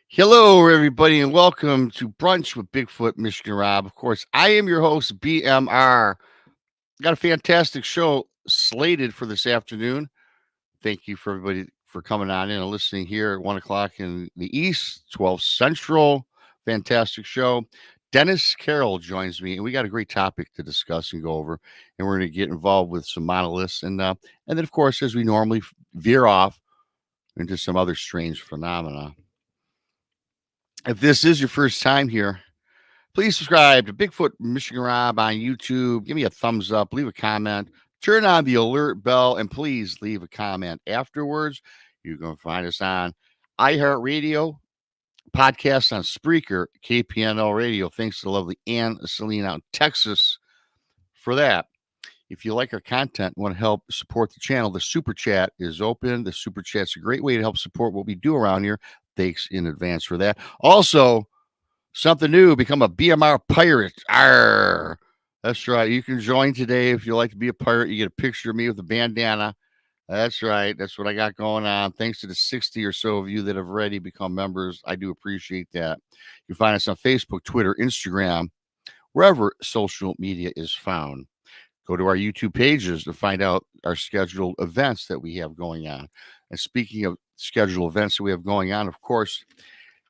Hello, everybody, and welcome to Brunch with Bigfoot, Michigan Rob. Of course, I am your host, BMR. Got a fantastic show slated for this afternoon. Thank you for everybody for coming on in and listening here at 1 o'clock in the East, 12 Central. Fantastic show. Dennis Carroll joins me, and we got a great topic to discuss and go over. And we're going to get involved with some monoliths, and then, of course, as we normally veer off into some other strange phenomena. If this is your first time here, please subscribe to Bigfoot Michigan Rob on YouTube. Give me a thumbs up, leave a comment, turn on the alert bell, and please leave a comment afterwards. You can find us on iHeartRadio, podcasts on Spreaker, KPNL Radio. Thanks to lovely Ann Celine out in Texas for that. If you like our content and want to help support the channel, the Super Chat is open. The Super Chat's a great way to help support what we do around here. Thanks in advance for that. Also, something new, become a BMR pirate. Arr. That's right. You can join today if you like to be a pirate. You get a picture of me with a bandana. That's right. That's what I got going on. Thanks to the 60 or so of you that have already become members. I do appreciate that. You can find us on Facebook, Twitter, Instagram, wherever social media is found. Go to our YouTube pages to find out our scheduled events that we have going on. And speaking of scheduled events that we have going on, of course,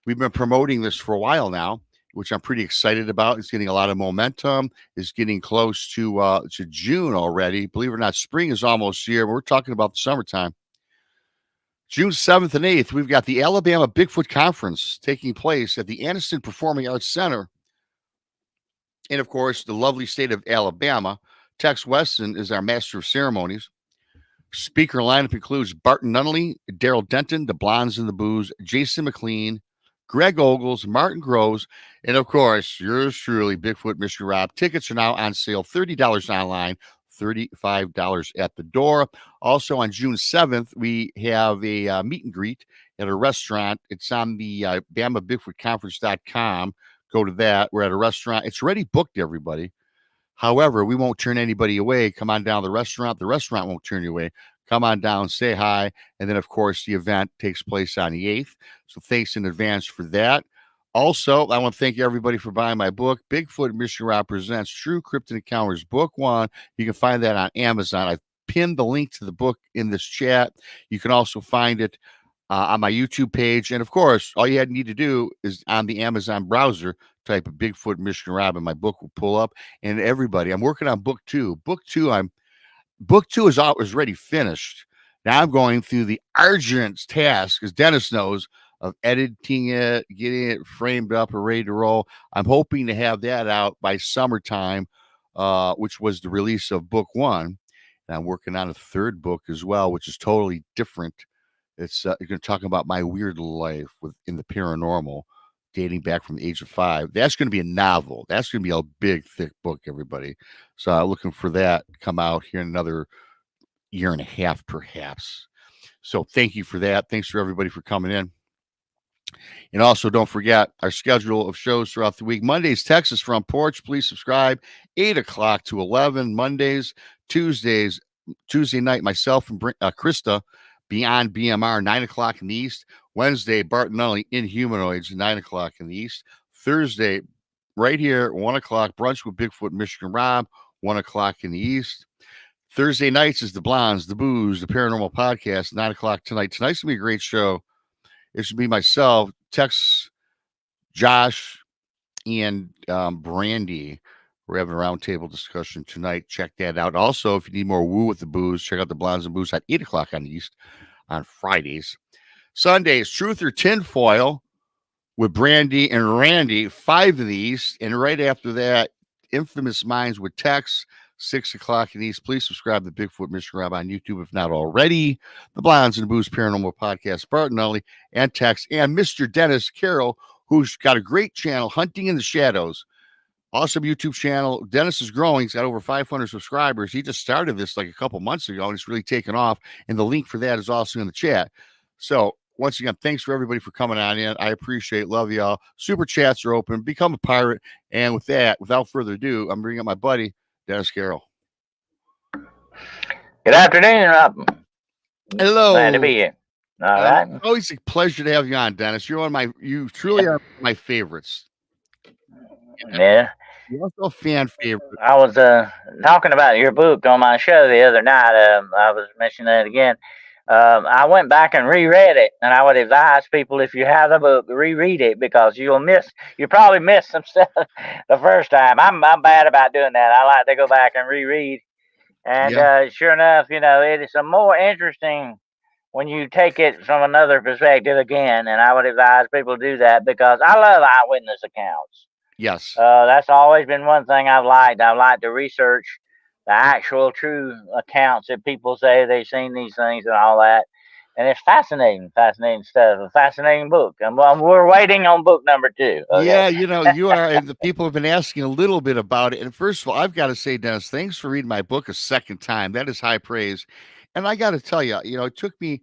we've been promoting this for a while now, which I'm pretty excited about. It's getting a lot of momentum. It's getting close to June already. Believe it or not, spring is almost here. We're talking about the summertime. June 7th and 8th, we've got the Alabama Bigfoot Conference taking place at the Anniston Performing Arts Center. And, of course, the lovely state of Alabama. Tex Weston is our master of ceremonies. Speaker lineup includes Barton Nunnally, Daryl Denton, the Blondes and the Booze, Jason McLean, Greg Ogles, Martin Groves, and of course, yours truly, Bigfoot Michigan Rob. Tickets are now on sale, $30 online, $35 at the door. Also on June 7th, we have a meet and greet at a restaurant. It's on the BamaBigfootConference.com. Go to that. We're at a restaurant. It's already booked, everybody. However, we won't turn anybody away. Come on down to the restaurant. The restaurant won't turn you away. Come on down, say hi. And then, of course, the event takes place on the 8th. So thanks in advance for that. Also, I want to thank everybody for buying my book, Bigfoot Michigan Rob Presents True Cryptid Encounters, Book 1. You can find that on Amazon. I've pinned the link to the book in this chat. You can also find it on my YouTube page. And, of course, all you need to do is on the Amazon browser, type of Bigfoot Michigan Rob, and my book will pull up. And everybody, I'm working on book 2. Book 2 is already finished. Now I'm going through the arduous task, as Dennis knows, of editing it, getting it framed up and ready to roll. I'm hoping to have that out by summertime, which was the release of book 1. And I'm working on a third book as well, which is totally different. It's going to talk about my weird life in the paranormal, dating back from the age of 5. That's going to be a novel. That's going to be a big, thick book, everybody. So I'm looking for that to come out here in another year and a half, perhaps. So thank you for that. Thanks for everybody for coming in. And also, don't forget our schedule of shows throughout the week. Mondays, Texas Front Porch. Please subscribe. 8 o'clock to 11. Mondays, Tuesdays, Tuesday night, myself and Krista, Beyond BMR, 9 o'clock in the East. Wednesday, Bartonelli, Inhumanoids, 9 o'clock in the East. Thursday, right here, 1 o'clock, Brunch with Bigfoot, Michigan Rob, 1 o'clock in the East. Thursday nights is the Blondes, the Booze, the Paranormal Podcast, 9 o'clock tonight. Tonight's going to be a great show. It should be myself, Tex, Josh, and Brandy. We're having a roundtable discussion tonight. Check that out. Also, if you need more woo with the booze, check out the Blondes and Booze at 8 o'clock on the East on Fridays. Sundays, Truth or Tinfoil with Brandy and Randy, 5 in the East. And right after that, Infamous Minds with Tex, 6 o'clock in the East. Please subscribe to Bigfoot Michigan Rob on YouTube if not already. The Blondes and Booze Paranormal Podcast, Bartonelli and Tex, and Mr. Dennis Carroll, who's got a great channel, Hunting in the Shadows. Awesome YouTube channel. Dennis is growing. He's got over 500 subscribers. He just started this like a couple months ago, and it's really taken off. And the link for that is also in the chat. So once again, thanks for everybody for coming on in. I appreciate it. Love y'all. Super chats are open. Become a pirate. And with that, without further ado, I'm bringing up my buddy, Dennis Carroll. Good afternoon, Rob. Hello. Glad to be here. All right. Always a pleasure to have you on, Dennis. You truly are my favorites. Yeah. You're also a fan favorite. I was talking about your book on my show the other night. I was mentioning that again. I went back and reread it, and I would advise people, if you have the book, reread it, because you probably miss some stuff the first time. I'm bad about doing that. I like to go back and reread, and sure enough, it is a more interesting when you take it from another perspective again. And I would advise people to do that, because I love eyewitness accounts. Yes. That's always been one thing I've liked. I like to research the actual true accounts that people say they've seen these things and all that. And it's fascinating stuff. A fascinating book. And we're waiting on book number 2. Okay? Yeah, you are. And the people have been asking a little bit about it. And first of all, I've got to say, Dennis, thanks for reading my book a second time. That is high praise. And I got to tell you, it took me.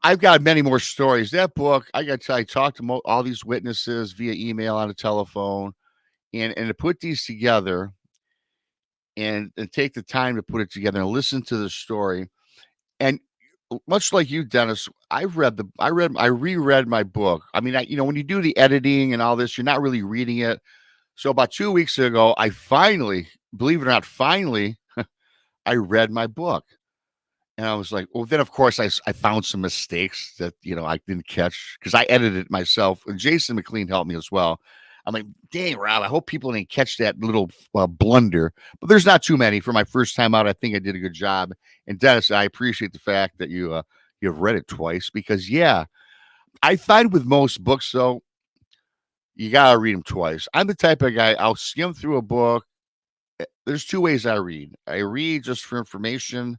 I've got many more stories. That book, I got to tell you, I talked to all these witnesses via email, on the telephone, and to put these together and take the time to put it together and listen to the story. And much like you, Dennis, I reread my book. I mean, when you do the editing and all this, you're not really reading it. So about 2 weeks ago, I finally, believe it or not, I read my book. And I was like, well, then, of course, I found some mistakes that, I didn't catch because I edited it myself. And Jason McLean helped me as well. I'm like, dang, Rob, I hope people didn't catch that little blunder. But there's not too many. For my first time out, I think I did a good job. And Dennis, I appreciate the fact that you've read it twice because, I find with most books, though, you got to read them twice. I'm the type of guy, I'll skim through a book. There's 2 ways I read. I read just for information,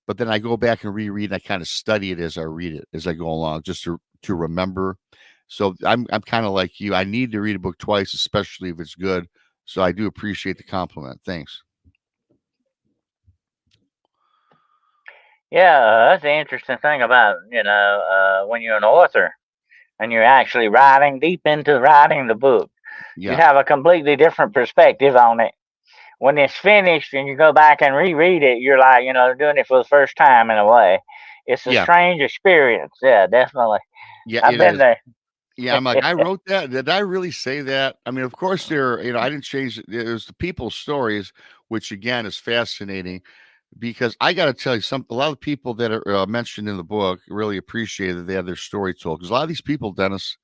but then I go back and reread, and I kind of study it as I read it, as I go along, just to remember. So I'm kind of like you. I need to read a book twice, especially if it's good. So I do appreciate the compliment. Thanks. Yeah, that's the interesting thing about, when you're an author and you're actually deep into writing the book, you have a completely different perspective on it. When it's finished and you go back and reread it, you're like, doing it for the first time in a way. It's a strange experience. Yeah, definitely. Yeah, I've been there. Yeah, I'm like, I wrote that. Did I really say that? I mean, of course, I didn't change it. It was the people's stories, which again is fascinating because I got to tell you, a lot of people that are mentioned in the book really appreciate that they have their story told. Because a lot of these people, Dennis,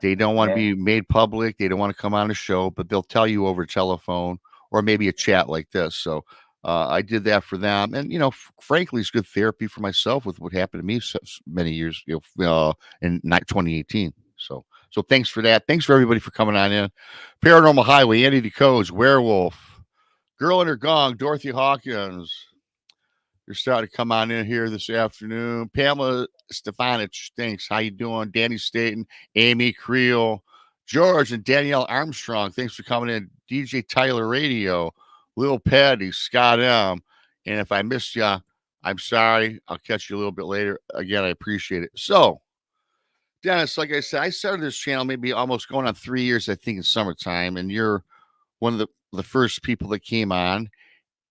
they don't want to be made public. They don't want to come on a show, but they'll tell you over telephone or maybe a chat like this. So I did that for them. And, frankly, it's good therapy for myself with what happened to me so many years in 2018. So thanks for that. Thanks for everybody for coming on in. Paranormal Highway, Andy DeCo's, Werewolf, Girl in Her Gong, Dorothy Hawkins. You're starting to come on in here this afternoon. Pamela Stefanich, thanks. How you doing? Danny Staten, Amy Creel, George and Danielle Armstrong, thanks for coming in. DJ Tyler Radio, Lil Patty, Scott M. And if I missed you, I'm sorry. I'll catch you a little bit later. Again, I appreciate it. So Dennis, like I said, I started this channel maybe almost going on 3 years, I think, in summertime, and you're one of the first people that came on,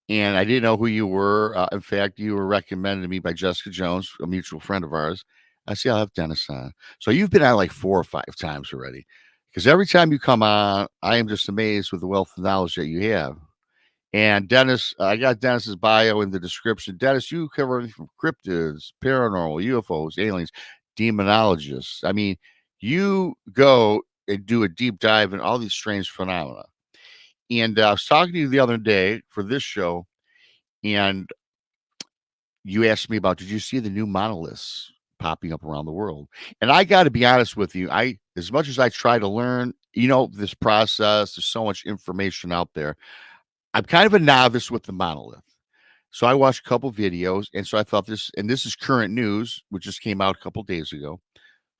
and I didn't know who you were. In fact, you were recommended to me by Jessica Jones, a mutual friend of ours. I see, I'll have Dennis on. So you've been on like 4 or 5 times already. Because every time you come on, I am just amazed with the wealth of knowledge that you have. And Dennis, I got Dennis's bio in the description. Dennis, you cover everything from cryptids, paranormal, UFOs, aliens, demonologists. I mean, you go and do a deep dive in all these strange phenomena. And I was talking to you the other day for this show, and you asked me about, did you see the new monoliths popping up around the world? And I got to be honest with you, as much as I try to learn, this process, there's so much information out there. I'm kind of a novice with the monolith. So I watched a couple videos, and so I thought this is current news, which just came out a couple days ago.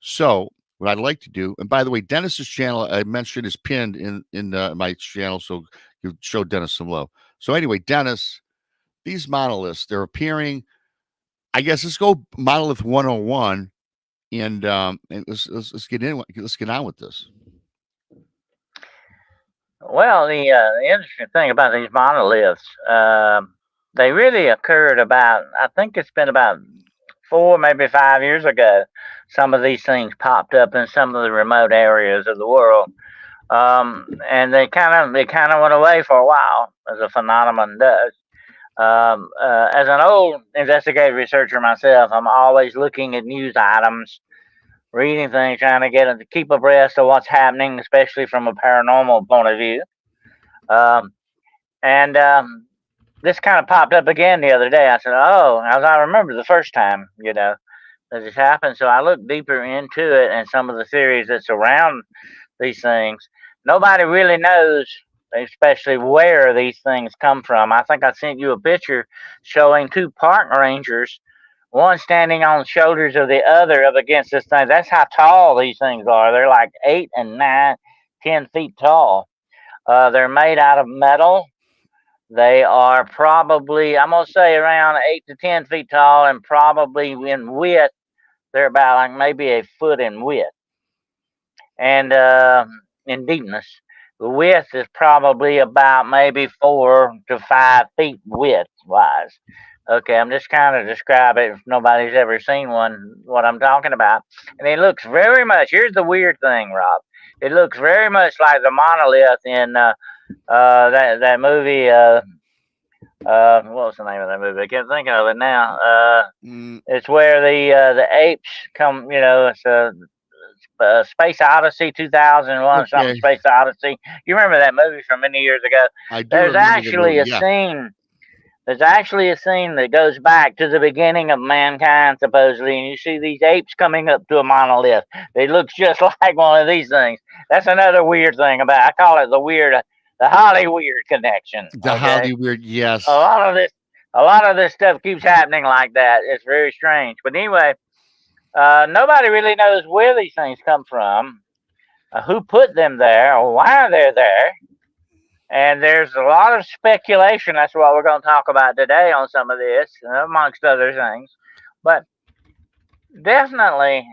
So what I'd like to do, and by the way, Dennis's channel I mentioned is pinned in my channel, so you show Dennis some love. So anyway, Dennis, these monoliths, they're appearing. I guess let's go monolith 101, and let's get in. Let's get on with this. Well, the interesting thing about these monoliths, they really occurred about, I think it's been about 4, maybe 5 years ago. Some of these things popped up in some of the remote areas of the world, and they kind of went away for a while, as a phenomenon does. As an old investigative researcher myself, I'm always looking at news items, reading things, trying to keep abreast of what's happening, especially from a paranormal point of view. And this kind of popped up again the other day. I said, "Oh," as I remember the first time, that this happened. So I looked deeper into it and some of the theories that surround these things. Nobody really knows, especially where these things come from. I think I sent you a picture showing 2 park rangers, one standing on the shoulders of the other up against this thing. That's how tall these things are. They're like 8 and 9, 10 feet tall. They're made out of metal. They are probably, I'm going to say, around 8 to 10 feet tall, and probably in width, they're about like maybe a foot in width. And in deepness, the width is probably about maybe 4 to 5 feet width wise. Okay, I'm just kind of describing if nobody's ever seen one, what I'm talking about. And it looks very much, here's the weird thing, Rob. It looks very much like the monolith in that movie. What was the name of that movie? I can't think of it now. It's where the apes come. It's a Space Odyssey 2001, Okay. something Space Odyssey. You remember that movie from many years ago? I do. There's remember actually the a movie, yeah. scene. There's actually a scene that goes back to the beginning of mankind, supposedly, and you see these apes coming up to a monolith. It looks just like one of these things. That's another weird thing about it. I call it the Holly weird connection. The okay? Holly weird, yes. A lot of this stuff keeps happening like that. It's very strange. But anyway, nobody really knows where these things come from, who put them there, or why they're there. And there's a lot of speculation. That's what we're going to talk about today on some of this, amongst other things. But definitely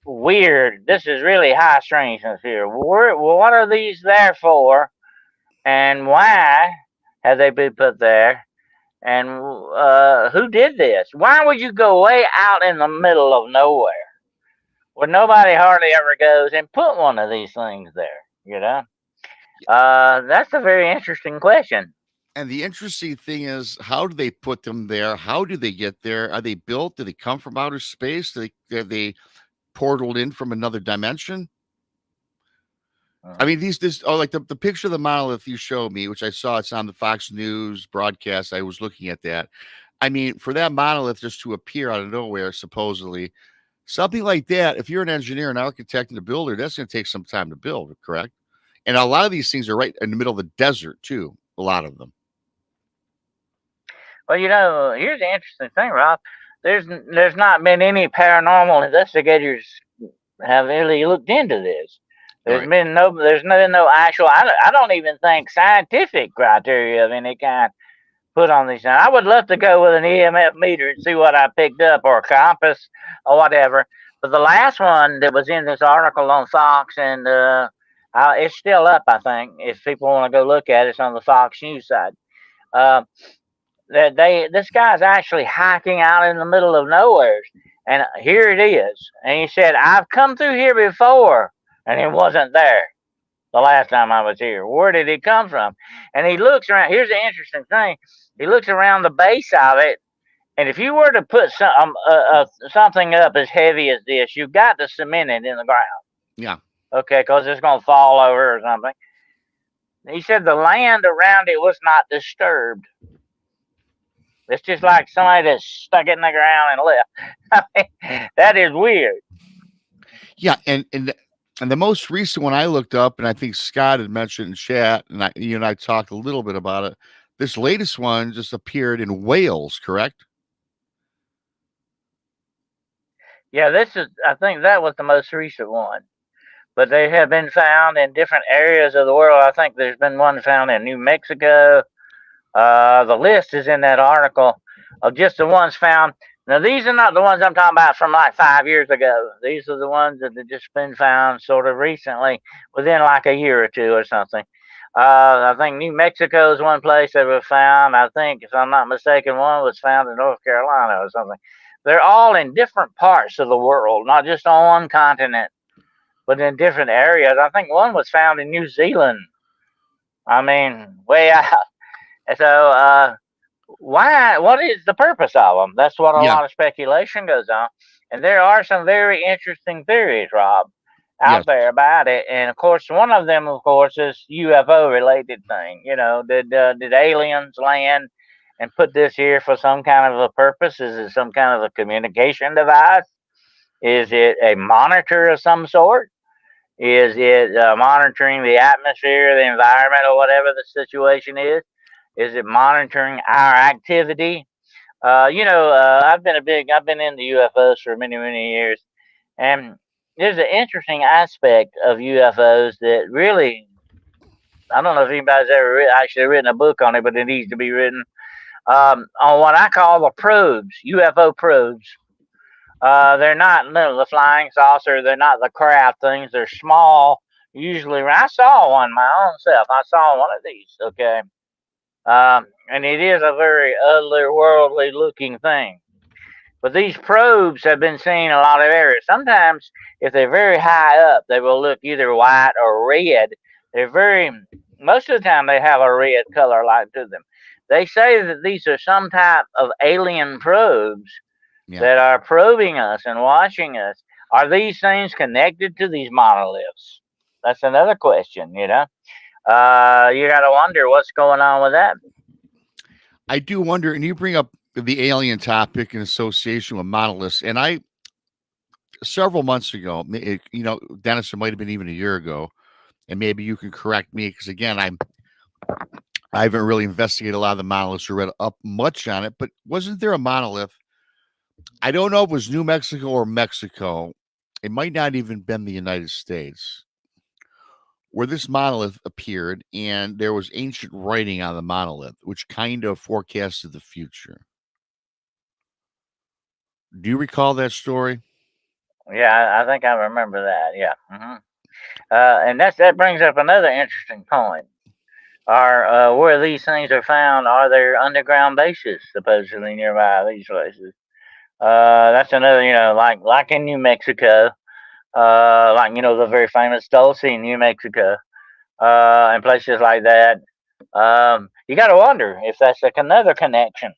weird. This is really high strangeness here. What are these there for? And why have they been put there? And who did this? Why would you go way out in the middle of nowhere where nobody hardly ever goes and put one of these things there? That's a very interesting question. And the interesting thing is, how do they put them there? How do they get there? Are they built? Do they come from outer space? Are they portaled in from another dimension? I mean, like the picture of the monolith you showed me, which I saw, it's on the Fox News broadcast. I was looking at that. I mean, for that monolith just to appear out of nowhere, supposedly, something like that, if you're an engineer, an architect, and a builder, that's going to take some time to build, correct? And a lot of these things are right in the middle of the desert, too, a lot of them. Well, here's the interesting thing, Rob. There's not been any paranormal investigators have really looked into this. There's been no actual. I don't even think scientific criteria of any kind put on these. I would love to go with an EMF meter and see what I picked up, or a compass, or whatever. But the last one that was in this article on Fox, and it's still up, I think. If people want to go look at it, it's on the Fox News side. Uh, that this guy's actually hiking out in the middle of nowhere, and here it is. And he said, "I've come through here before, and it wasn't there the last time I was here. Where did it come from?" And he looks around. Here's the interesting thing: he looks around the base of it, and if you were to put something up as heavy as this, you've got to cement it in the ground. Yeah. Okay, because it's going to fall over or something. He said the land around it was not disturbed. It's just like somebody that stuck it in the ground and left. I mean, that is weird. Yeah, and the most recent one I looked up, and I think Scott had mentioned in chat, and you and I talked a little bit about it. This latest one just appeared in Wales, correct? Yeah, I think that was the most recent one. But they have been found in different areas of the world. I think there's been one found in New Mexico. The list is in that article of just the ones found. Now, these are not the ones I'm talking about from like 5 years ago. These are the ones that have just been found sort of recently, within like a year or two or something. I think New Mexico is one place they were found. I think, if I'm not mistaken, one was found in North Carolina or something. They're all in different parts of the world, not just on one continent, but in different areas. I think one was found in New Zealand. I mean, way out. So, why? What is the purpose of them? That's what a lot of speculation goes on. And there are some very interesting theories, Rob, out there about it. And of course, one of them, of course, is UFO related thing. You know, did aliens land and put this here for some kind of a purpose? Is it some kind of a communication device? Is it a monitor of some sort? Is it monitoring the atmosphere, the environment, or whatever the situation is? Is it monitoring our activity? I've been in the UFOs for many, many years, and there's an interesting aspect of UFOs that really, I don't know if anybody's ever actually written a book on it, but it needs to be written on what I call the probes, UFO probes. They're not the flying saucer. They're not the craft things. They're small. Usually, I saw one my own self. I saw one of these. Okay. And it is a very otherworldly looking thing. But these probes have been seen in a lot of areas. Sometimes, if they're very high up, they will look either white or red. Most of the time, they have a red color light to them. They say that these are some type of alien probes that are probing us and watching us. Are these things connected to these monoliths? That's another question, you got to wonder what's going on with that. I do wonder, and you bring up the alien topic in association with monoliths, and several months ago, Dennis, it might have been even a year ago, and maybe you can correct me, because again, I haven't really investigated a lot of the monoliths or read up much on it, but wasn't there a monolith? I don't know if it was New Mexico or Mexico. It might not even been the United States, where this monolith appeared, and there was ancient writing on the monolith, which kind of forecasted the future. Do you recall that story? Yeah, I think I remember that. Yeah. Mm-hmm. And that brings up another interesting point. Where these things are found, are there underground bases supposedly nearby these places? That's another, like in New Mexico, the very famous Dulce in New Mexico, and places like that. You got to wonder if that's another connection,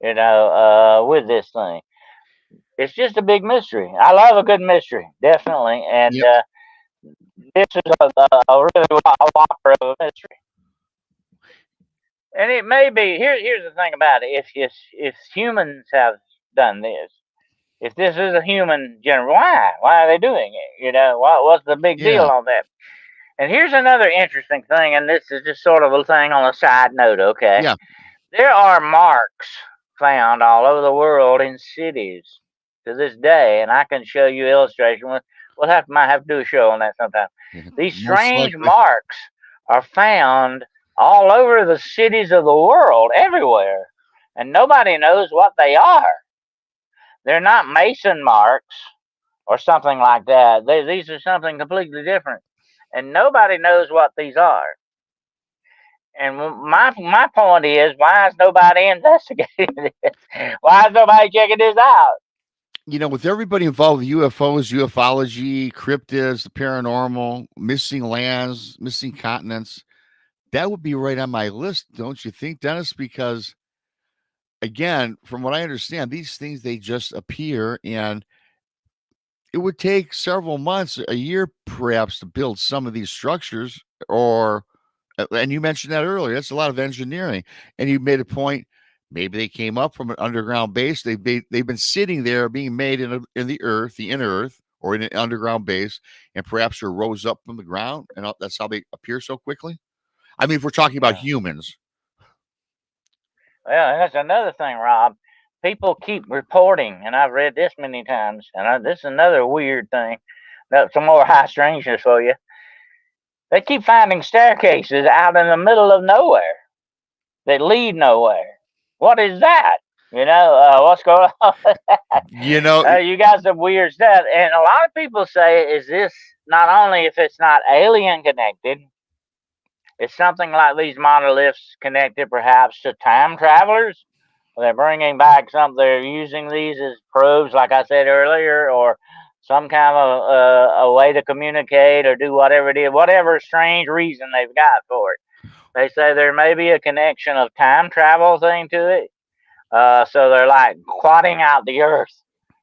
with this thing. It's just a big mystery. I love a good mystery, definitely, and this is a really whopper of a mystery. And it may be here's the thing about it. If humans have done this, if this is a human why are they doing it? What's the big deal on that? And here's another interesting thing, and this is just sort of a thing on a side note. Okay, there are marks found all over the world in cities to this day, and I can show you illustration. Might have to do a show on that sometime. These strange marks are found all over the cities of the world, everywhere, and nobody knows what they are. They're not Mason marks. or something like that. These are something completely different, and nobody knows what these are. And my point is, why is nobody investigating this? Why is nobody checking this out? With everybody involved with UFOs, ufology, cryptids, the paranormal, missing lands, missing continents, that would be right on my list, don't you think, Dennis? Because again, from what I understand, these things they just appear, and it would take several months, a year perhaps, to build some of these structures. Or, and you mentioned that earlier. That's a lot of engineering, and you made a point. Maybe they came up from an underground base. They've been sitting there, being made in the earth, the inner earth, or in an underground base, and perhaps they rose up from the ground, and that's how they appear so quickly. I mean, if we're talking about Yeah. humans. Well, that's another thing, Rob. People keep reporting, and I've read this many times, and this is another weird thing. Some more high strangeness for you. They keep finding staircases out in the middle of nowhere that lead nowhere. What is that? What's going on with that? You know, You got some weird stuff. And a lot of people say, is this not only if it's not alien connected, it's something like these monoliths connected perhaps to time travelers? They're bringing back something, they're using these as probes, like I said earlier, or some kind of a way to communicate or do whatever it is, whatever strange reason they've got for it. They say there may be a connection of time travel thing to it. So they're like quadding out the Earth,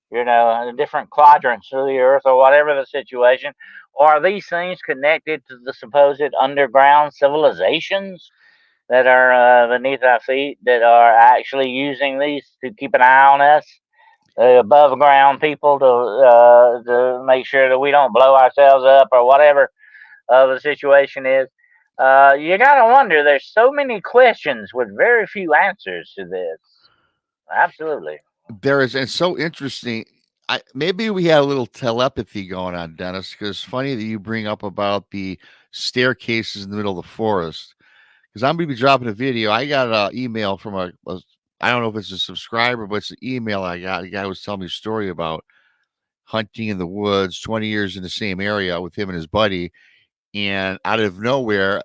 the different quadrants of the Earth or whatever the situation. Or are these things connected to the supposed underground civilizations that are beneath our feet that are actually using these to keep an eye on us? Above ground people to make sure that we don't blow ourselves up or whatever the situation is. You gotta wonder. There's so many questions with very few answers to this. Absolutely. there is, and it's so interesting. Maybe we had a little telepathy going on, Dennis, because it's funny that you bring up about the staircases in the middle of the forest. Because I'm going to be dropping a video. I got an email from I don't know if it's a subscriber, but it's an email I got. The guy was telling me a story about hunting in the woods, 20 years in the same area with him and his buddy. And out of nowhere,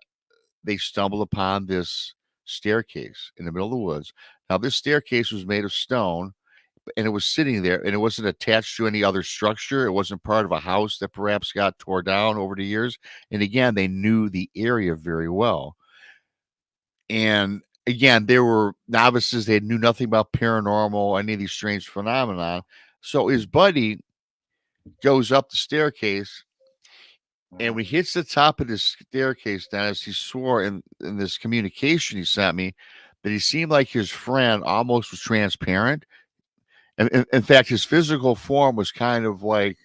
they stumbled upon this staircase in the middle of the woods. Now, this staircase was made of stone, and it was sitting there, and it wasn't attached to any other structure. It wasn't part of a house that perhaps got tore down over the years. And again, they knew the area very well. And again, they were novices. They knew nothing about paranormal, any of these strange phenomena. So his buddy goes up the staircase, and when he hits the top of this staircase, Dennis, he swore in this communication he sent me that he seemed like his friend almost was transparent. And in fact, his physical form was kind of like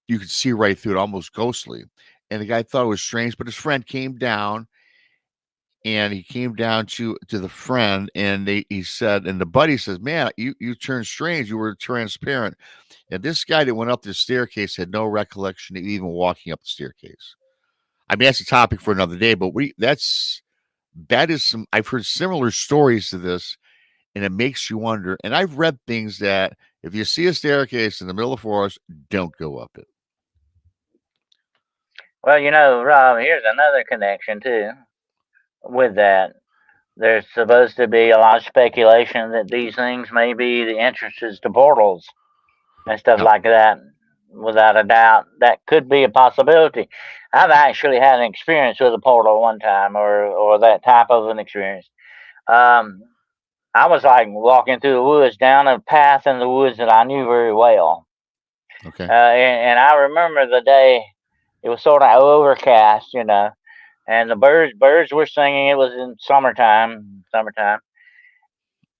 you could see right through it, almost ghostly. And the guy thought it was strange, but his friend came down, and he came down to the friend, and he said, and the buddy says, "Man, you turned strange. You were transparent." And this guy that went up the staircase had no recollection of even walking up the staircase. I mean, that's a topic for another day, but that is some. I've heard similar stories to this, and it makes you wonder. And I've read things that if you see a staircase in the middle of the forest, don't go up it. Well, Rob, here's another connection too with that. There's supposed to be a lot of speculation that these things may be the entrances to portals and stuff Yep. like that. Without a doubt, that could be a possibility. I've actually had an experience with a portal one time, or that type of an experience. Um, I was like walking through the woods down a path in the woods that I knew very well. Okay. And I remember the day it was sort of overcast, and the birds were singing. It was in summertime.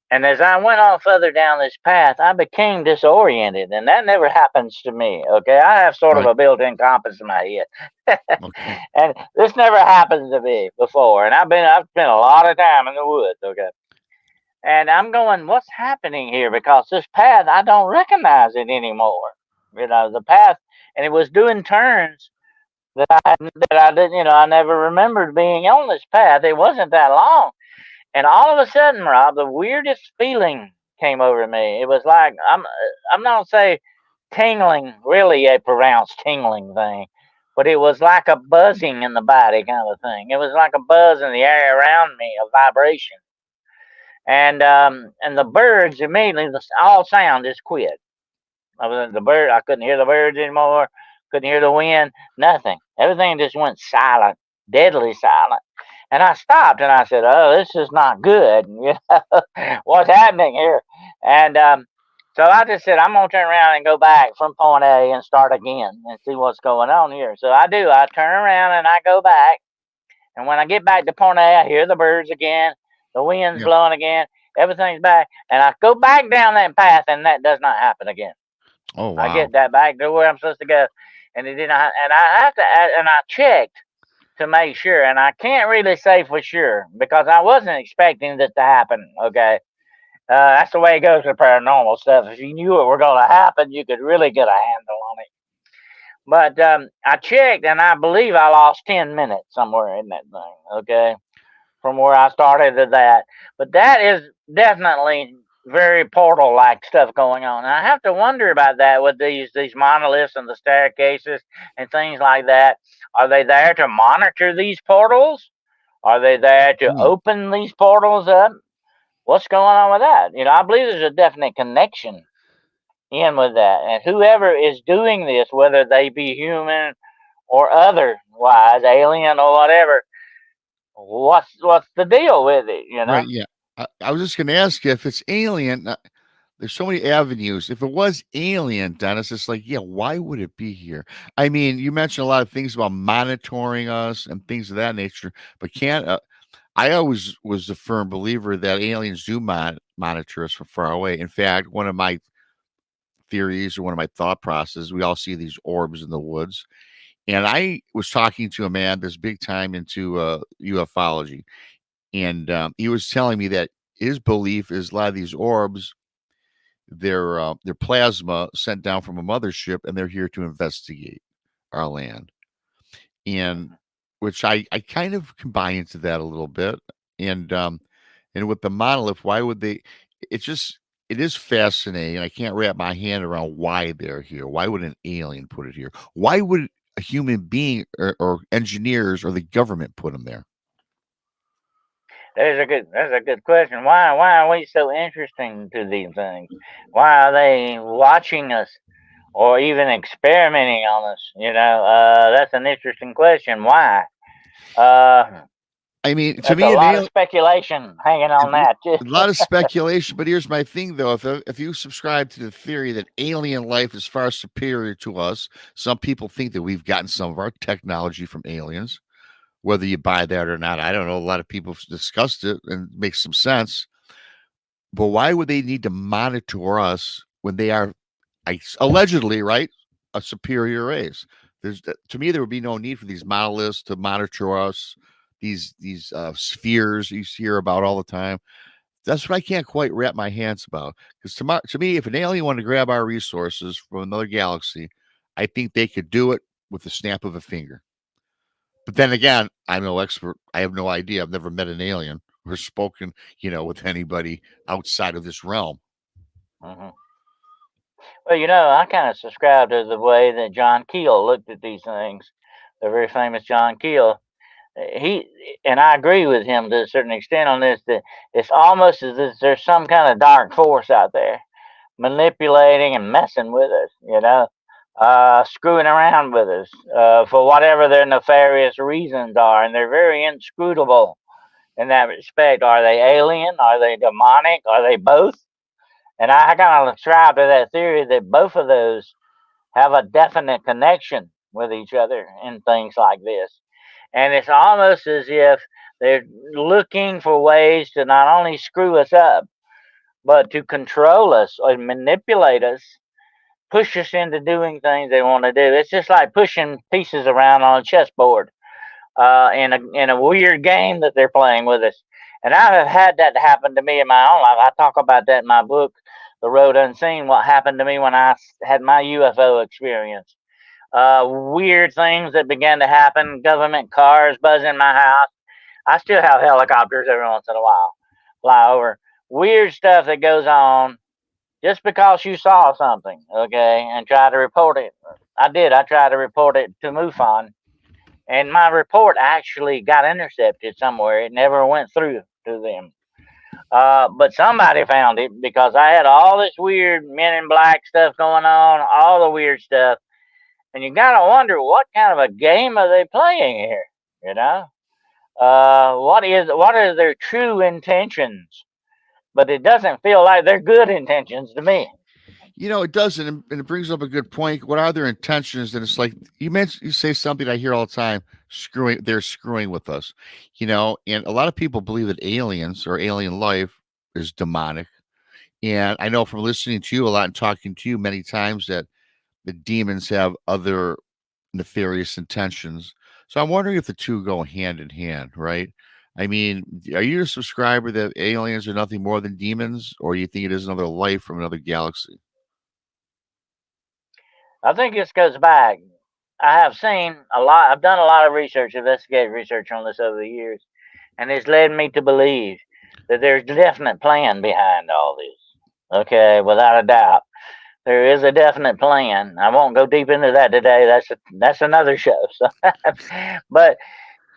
And as I went on further down this path, I became disoriented, and that never happens to me. Okay, I have sort of Right. a built-in compass in my head, Okay. and this never happened to me before. And I've spent a lot of time in the woods. Okay, and I'm going, what's happening here? Because this path, I don't recognize it anymore. The path, and it was doing turns that I didn't. I never remembered being on this path. It wasn't that long. And all of a sudden, Rob, the weirdest feeling came over me. It was like I'm not gonna say tingling, really a pronounced tingling thing, but it was like a buzzing in the body kind of thing. It was like a buzz in the air around me, a vibration. And the birds immediately, all sound just quit. I couldn't hear the birds anymore. Couldn't hear the wind. Nothing. Everything just went silent, deadly silent. And I stopped and I said, "Oh, this is not good. You know, what's happening here?" And so I just said, "I'm gonna turn around and go back from point A and start again and see what's going on here." So I do. I turn around and I go back. And when I get back to point A, I hear the birds again. The wind's Yeah. blowing again. Everything's back. And I go back down that path, and that does not happen again. Oh I wow. get that back to where I'm supposed to go, and it didn't. And I have to. And I checked to make sure, and I can't really say for sure because I wasn't expecting this to happen. Okay, that's the way it goes with paranormal stuff. If you knew it were going to happen, you could really get a handle on it. But I checked, and I believe I lost 10 minutes somewhere in that thing. Okay, from where I started to that. But that is definitely very portal like stuff going on. And I have to wonder about that with these monoliths and the staircases and things like that. Are they there to monitor these portals? Are they there to Hmm. open these portals up? What's going on with that? You know, I believe there's a definite connection in with that. And whoever is doing this, whether they be human or otherwise, alien or whatever, what's the deal with it, you know? Right. Yeah. I was just going to ask you if it's alien. There's so many avenues. If it was alien, Dennis, it's like, yeah, why would it be here? I mean, you mentioned a lot of things about monitoring us and things of that nature, but can't. I always was a firm believer that aliens do monitor us from far away. In fact, one of my theories or one of my thought processes, we all see these orbs in the woods. And I was talking to a man that's big time into ufology, and he was telling me that his belief is a lot of these orbs, they're plasma sent down from a mothership, and they're here to investigate our land. And which I kind of combine into that a little bit. And with the monolith, why would they? It's just it is fascinating. I can't wrap my hand around why they're here. Why would an alien put it here? Why would a human being or engineers or the government put them there? That's a good question. Why are we so interesting to these things? Why are they watching us or even experimenting on us? You know, that's an interesting question. Why? Uh, I mean, to that's a me, an lot of alien. speculation hanging on that. A lot of speculation, but here's my thing though. If you subscribe to the theory that alien life is far superior to us, some people think that we've gotten some of our technology from aliens. Whether you buy that or not, I don't know. A lot of people have discussed it and it makes some sense. But why would they need to monitor us when they are allegedly, right, a superior race? To me, there would be no need for these monoliths to monitor us. These spheres you hear about all the time. That's what I can't quite wrap my hands about. Because to me, if an alien wanted to grab our resources from another galaxy, I think they could do it with the snap of a finger. But then again, I'm no expert. I have no idea. I've never met an alien or spoken, with anybody outside of this realm. Hmm. Well, you know, I kind of subscribe to the way that John Keel looked at these things. The very famous John Keel. He and I agree with him to a certain extent on this. That it's almost as if there's some kind of dark force out there manipulating and messing with us, you know, screwing around with us for whatever their nefarious reasons are. And they're very inscrutable in that respect. Are they alien? Are they demonic? Are they both? And I kind of subscribe to that theory that both of those have a definite connection with each other in things like this. And it's almost as if they're looking for ways to not only screw us up, but to control us or manipulate us, push us into doing things they want to do. It's just like pushing pieces around on a chessboard in a weird game that they're playing with us. And I have had that happen to me in my own life. I talk about that in my book, The Road Unseen, what happened to me when I had my UFO experience. Weird things that began to happen, government cars buzzing my house. I still have helicopters every once in a while fly over. Weird stuff that goes on just because you saw something, okay, and try to report it. I did. I tried to report it to MUFON, and my report actually got intercepted somewhere. It never went through to them. But somebody found it because I had all this weird Men in Black stuff going on, all the weird stuff, and you gotta wonder what kind of a game are they playing here? You know, what are their true intentions? But it doesn't feel like they're good intentions to me. It doesn't, and it brings up a good point. What are their intentions? And it's like you say something I hear all the time: they're screwing with us. And a lot of people believe that aliens or alien life is demonic. And I know from listening to you a lot and talking to you many times that the demons have other nefarious intentions. So I'm wondering if the two go hand in hand, right? I mean, are you a subscriber that aliens are nothing more than demons, or you think it is another life from another galaxy? I think this goes back. I have seen a lot. I've done a lot of research, investigative research on this over the years, and it's led me to believe that there's a definite plan behind all this. Okay, without a doubt, there is a definite plan. I won't go deep into that today. That's another show. So, but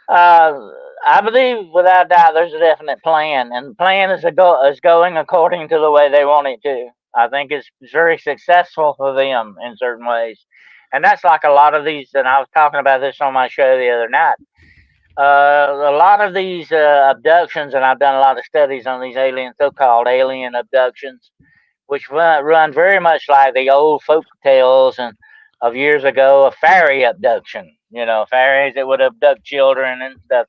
I believe without doubt there's a definite plan, and the plan is going according to the way they want it to. I think it's very successful for them in certain ways, and that's like a lot of these. And I was talking about this on my show the other night. A lot of these abductions, and I've done a lot of studies on these so-called alien abductions, which run very much like the old folk tales and of years ago of fairy abduction. Fairies that would abduct children and stuff,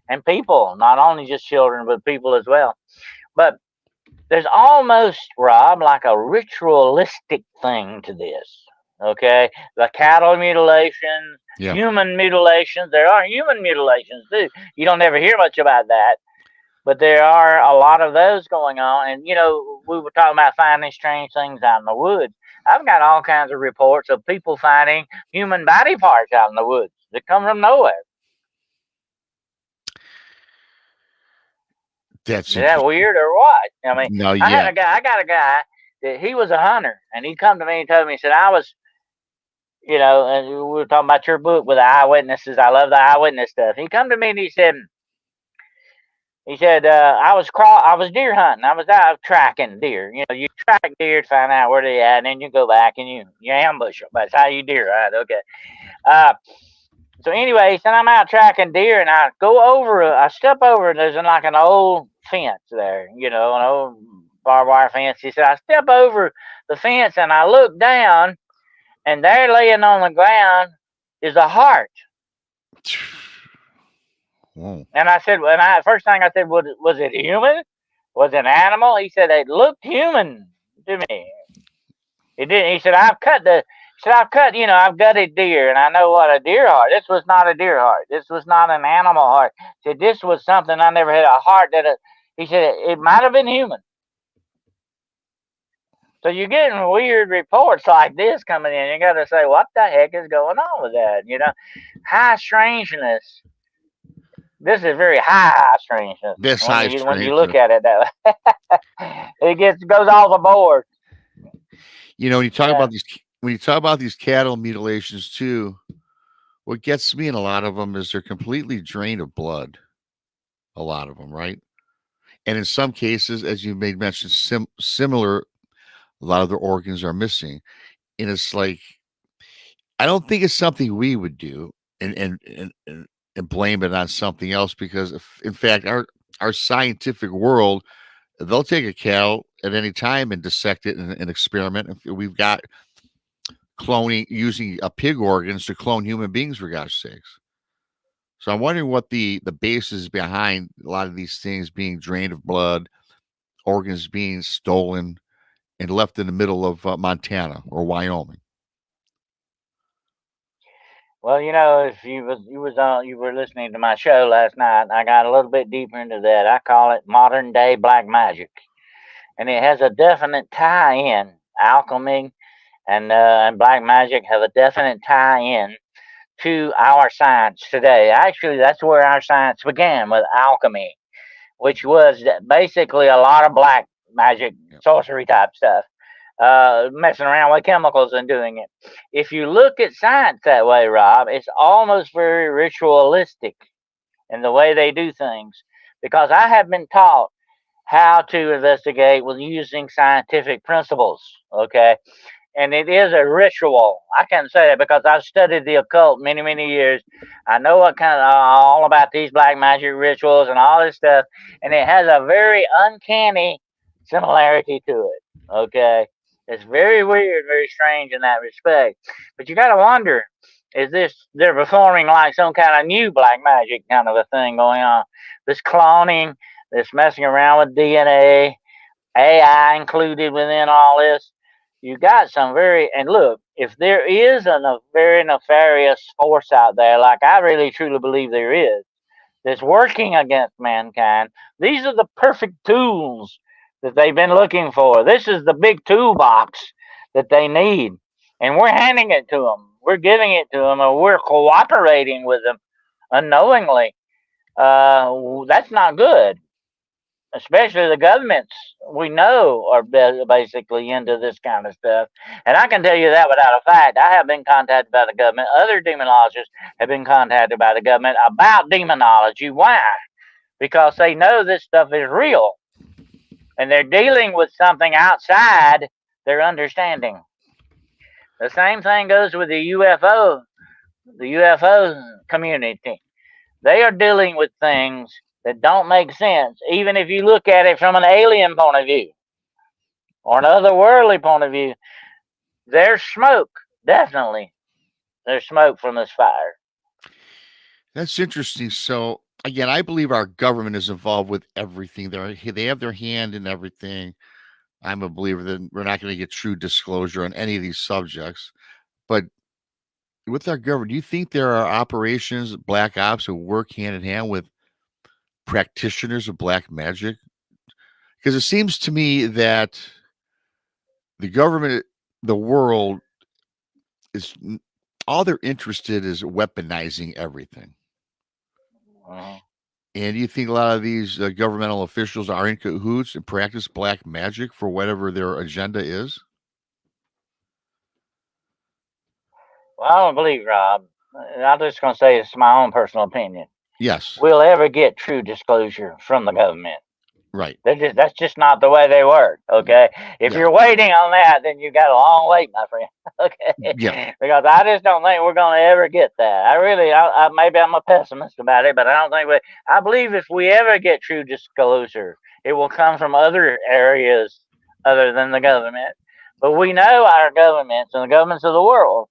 and people, not only just children, but people as well. But there's almost, Rob, like a ritualistic thing to this. Okay, the cattle mutilations, Yeah. human mutilations. There are human mutilations too. You don't ever hear much about that, but there are a lot of those going on. And we were talking about finding strange things out in the woods. I've got all kinds of reports of people finding human body parts out in the woods that come from nowhere. That's Is that interesting. weird or what? I mean, No, I yeah. had a guy. I got a guy that he was a hunter, and he come to me and told me, he said, I was, and we were talking about your book with the eyewitnesses. I love the eyewitness stuff. He come to me and he said, I was deer hunting. I was out tracking deer. You track deer to find out where they at, and then you go back and you ambush them. That's how you deer hunt. Okay. Uh, so anyway, he said I'm out tracking deer, and I step over, and there's like an old fence there, an old barbed wire fence. He said I step over the fence, and I look down, and there laying on the ground is a heart. Whoa. And I said, first thing I said, was it human? Was it an animal? He said it looked human to me. It didn't. He said I've gutted deer, and I know what a deer heart. This was not a deer heart. This was not an animal heart. He said this was something I never had a heart he said it might have been human. So you're getting weird reports like this coming in. You got to say, what the heck is going on with that? High strangeness. This is very high strangeness. This high When you strangeness. look at it that way. It goes off the board. When you talk about these cattle mutilations too, what gets me in a lot of them is they're completely drained of blood. A lot of them, right? And in some cases, as you made mention, similar, a lot of their organs are missing. And it's like, I don't think it's something we would do and blame it on something else, because in fact, our scientific world, they'll take a cow at any time and dissect it and experiment. We've got cloning, using pig organs to clone human beings, for gosh sakes. So I'm wondering what the basis behind a lot of these things being drained of blood, organs being stolen and left in the middle of Montana or Wyoming. Well, if you were listening to my show last night, I got a little bit deeper into that. I call it modern day black magic, and it has a definite tie-in. Alchemy and black magic have a definite tie-in to our science today. Actually, that's where our science began, with alchemy, which was basically a lot of black magic, sorcery type stuff. messing around with chemicals and doing it. If you look at science that way, Rob, it's almost very ritualistic in the way they do things. Because I have been taught how to investigate with using scientific principles. Okay, and it is a ritual. I can say that because I've studied the occult many, many years. I know what kind of all about these black magic rituals and all this stuff, and it has a very uncanny similarity to it. Okay, it's very weird, very strange in that respect. But you got to wonder: is this they're performing like some kind of new black magic kind of a thing going on? This cloning, this messing around with DNA, AI included within all this. You got some very, and look, if there is a very nefarious force out there, like I really truly believe there is, that's working against mankind, these are the perfect tools that they've been looking for. This is the big toolbox that they need, and we're handing it to them. We're giving it to them, or we're cooperating with them unknowingly. That's not good, especially the governments we know are basically into this kind of stuff. And I can tell you that without a fact. I have been contacted by the government. Other demonologists have been contacted by the government about demonology. Why? Because they know this stuff is real. And they're dealing with something outside their understanding. The same thing goes with the UFO community. They are dealing with things that don't make sense, even if you look at it from an alien point of view or an otherworldly point of view. There's smoke, definitely. There's smoke from this fire. That's interesting. So again, I believe our government is involved with everything. They have their hand in everything. I'm a believer that we're not going to get true disclosure on any of these subjects. But with our government, do you think there are operations, black ops, who work hand in hand with practitioners of black magic? Because it seems to me that the government, the world, is all they're interested is weaponizing everything. Mhm. And do you think a lot of these governmental officials are in cahoots and practice black magic for whatever their agenda is? Well, I don't believe, Rob. I'm just going to say it's my own personal opinion. Yes. We'll ever get true disclosure from the government. Right. That's just not the way they work. Okay, if you're waiting on that, then you got a long wait, my friend. Okay, Yeah. because I just don't think we're going to ever get that. Maybe I'm a pessimist about it, but I don't think we. I believe if we ever get true disclosure, it will come from other areas other than the government. But we know our governments and the governments of the world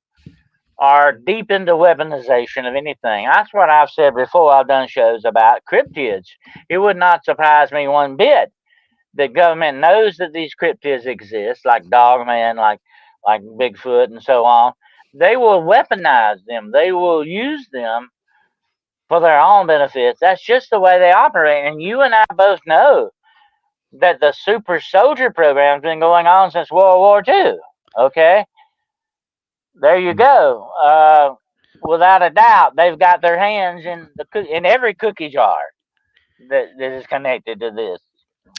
are deep into weaponization of anything. That's what I've said before. I've done shows about cryptids. It would not surprise me one bit. The government knows that these cryptids exist, like Dogman, like Bigfoot, and so on. They will weaponize them. They will use them for their own benefits. That's just the way they operate. And you and I both know that the super soldier program's been going on since World War II. Okay, there you go. Without a doubt, they've got their hands in every cookie jar that is connected to this.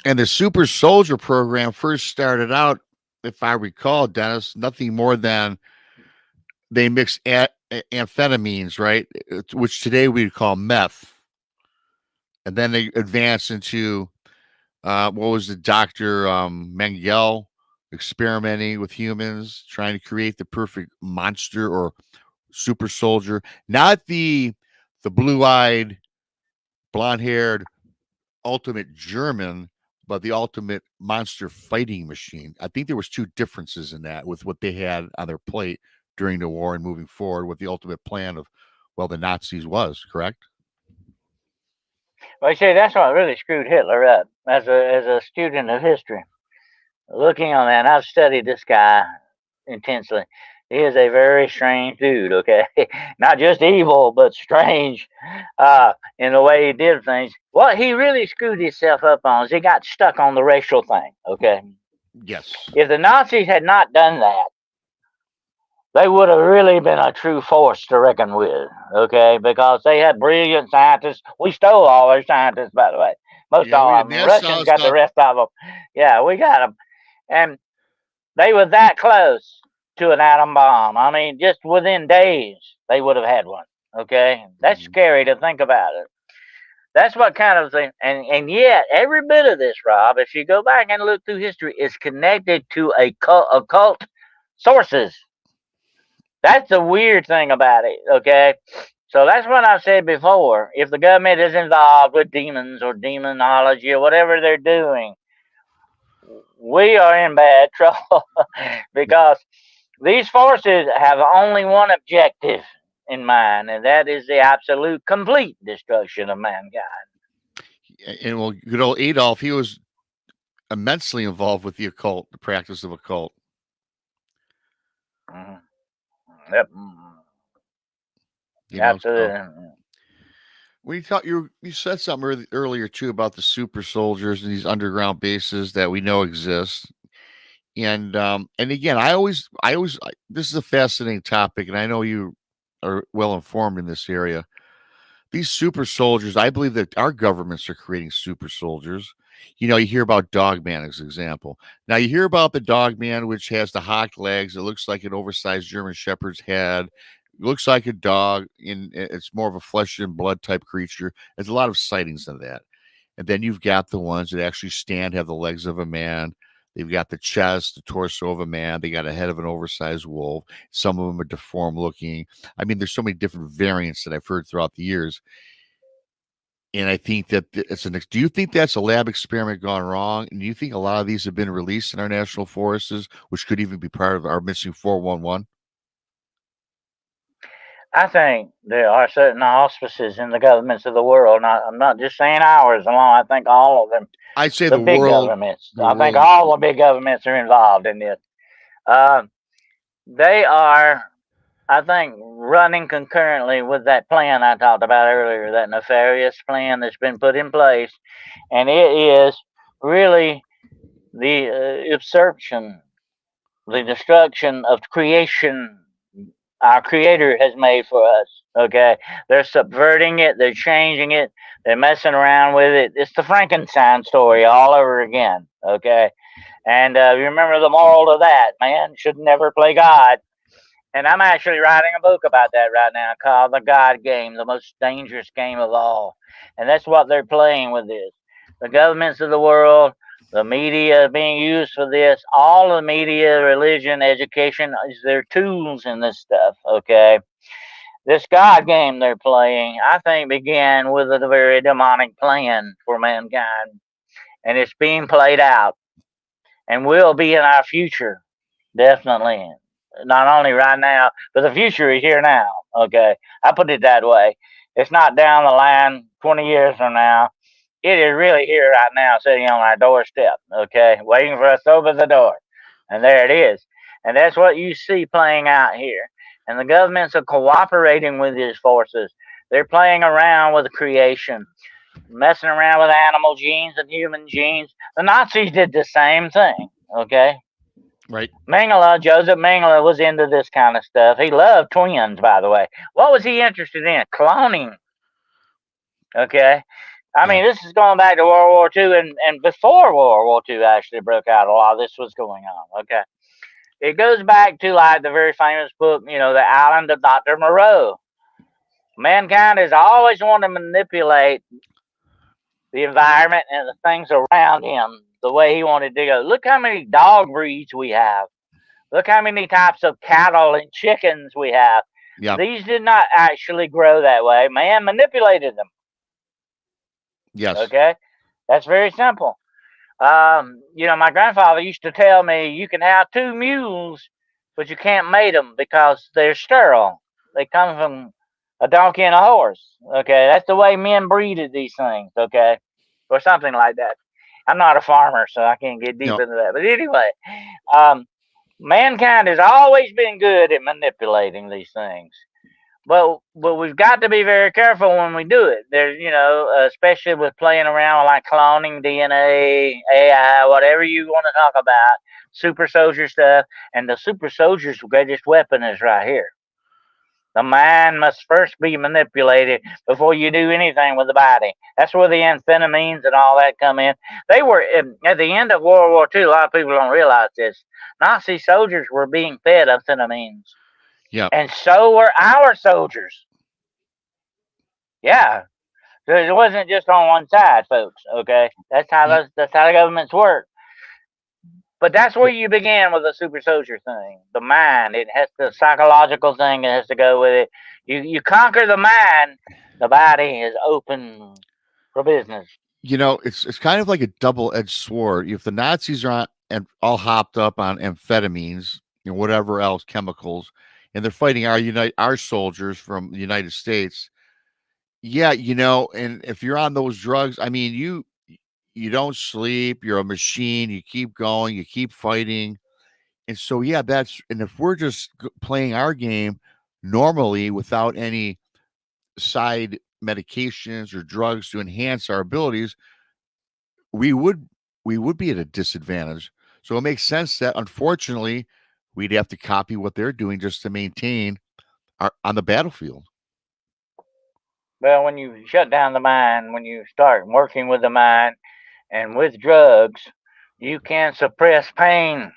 And the super soldier program first started out, if I recall, Dennis, nothing more than they mixed amphetamines, right? Which today we'd call meth. And then they advanced into what was the Dr. Mengele experimenting with humans, trying to create the perfect monster or super soldier, not the blue-eyed, blonde-haired ultimate German, but the ultimate monster fighting machine. I think there was two differences in that with what they had on their plate during the war and moving forward with the ultimate plan of, well, the Nazis was, correct? Well, you see, that's what really screwed Hitler up as a student of history. Looking on that, and I've studied this guy intensely. He is a very strange dude, okay? Not just evil, but strange in the way he did things. What he really screwed himself up on is he got stuck on the racial thing, okay? Yes. If the Nazis had not done that, they would have really been a true force to reckon with, okay? Because they had brilliant scientists. We stole all their scientists, by the way. Most all of them. Russians got the rest of them. Yeah, we got them. And They were that close to an atom bomb. I mean, just within days, they would have had one. Okay, that's scary to think about it. That's what kind of thing, and yet every bit of this, Rob, if you go back and look through history, is connected to occult sources. That's the weird thing about it. Okay, so that's what I've said before. If the government is involved with demons or demonology or whatever they're doing, we are in bad trouble because these forces have only one objective in mind, and that is the absolute complete destruction of mankind. And well, good old Adolf, he was immensely involved with the occult, the practice of occult. Mm-hmm. Yep. You know, Absolutely. so when you thought you said something earlier too about the super soldiers and these underground bases that we know exist. And again, this is a fascinating topic, and I know you are well informed in this area. These super soldiers, I believe that our governments are creating super soldiers. You know, you hear about Dogman as an example. Now you hear about the Dogman, which has the hawk legs. It looks like an oversized German Shepherd's head. It looks like a dog. It's more of a flesh and blood type creature. There's a lot of sightings of that. And then you've got the ones that actually have the legs of a man. They've got the chest, the torso of a man. They got a head of an oversized wolf. Some of them are deformed looking. I mean, there's so many different variants that I've heard throughout the years. And I think that do you think that's a lab experiment gone wrong? And do you think a lot of these have been released in our national forests, which could even be part of our missing 411? I think there are certain auspices in the governments of the world. I'm not just saying ours alone. I think all of them. I'd say the big world. Governments. I think all the big governments are involved in this. They are, I think, running concurrently with that plan I talked about earlier, that nefarious plan that's been put in place. And it is really the usurpation, the destruction of creation our Creator has made for us. Okay, they're subverting it, they're changing it, they're messing around with it. It's the Frankenstein story all over again. Okay, and you remember the moral of that: man should never play God. And I'm actually writing a book about that right now called The God Game, the most dangerous game of all. And that's what they're playing with this. The governments of the world, the media being used for this, all the media, religion, education is their tools in this stuff, okay? This God game they're playing, I think, began with a very demonic plan for mankind. And it's being played out and will be in our future, definitely. Not only right now, but the future is here now. Okay, I put it that way. It's not down the line 20 years from now. It is really here right now, sitting on our doorstep. Okay, waiting for us to open the door, and there it is. And that's what you see playing out here. And the governments are cooperating with these forces. They're playing around with creation, messing around with animal genes and human genes. The Nazis did the same thing. Okay, right. Joseph Mengele was into this kind of stuff. He loved twins, by the way. What was he interested in? Cloning. Okay. I mean, this is going back to World War II and before World War II actually broke out. A lot of this was going on. Okay. It goes back to like the very famous book, The Island of Dr. Moreau. Mankind has always wanted to manipulate the environment and the things around him the way he wanted to go. Look how many dog breeds we have. Look how many types of cattle and chickens we have. Yeah. These did not actually grow that way. Man manipulated them. Yes. Okay? That's very simple. My grandfather used to tell me you can have two mules, but you can't mate them because they're sterile. They come from a donkey and a horse. Okay? That's the way men breeded these things. Okay? Or something like that. I'm not a farmer, so I can't get deep into that. But anyway, mankind has always been good at manipulating these things, but we've got to be very careful when we do it. There's, especially with playing around with like cloning, DNA, AI, whatever you want to talk about, super soldier stuff. And the super soldier's greatest weapon is right here. The mind must first be manipulated before you do anything with the body. That's where the amphetamines and all that come in. They were at the end of World War II. A lot of people don't realize this. Nazi soldiers were being fed amphetamines, Yeah. and so were our soldiers. Yeah, so it wasn't just on one side, folks. Okay, that's how the governments work. But that's where you begin with the super soldier thing. The mind, it has the psychological thing. It has to go with it. You conquer the mind, the body is open for business. It's kind of like a double-edged sword. If the Nazis are and all hopped up on amphetamines, whatever else, chemicals, and they're fighting our soldiers from the United States. Yeah, and if you're on those drugs, I mean, you don't sleep, you're a machine, you keep going, you keep fighting. And so yeah, and if we're just playing our game normally without any side medications or drugs to enhance our abilities, we would be at a disadvantage. So it makes sense that unfortunately we'd have to copy what they're doing just to maintain on the battlefield. Well, when you shut down the mind, when you start working with the mind and with drugs, you can suppress pain.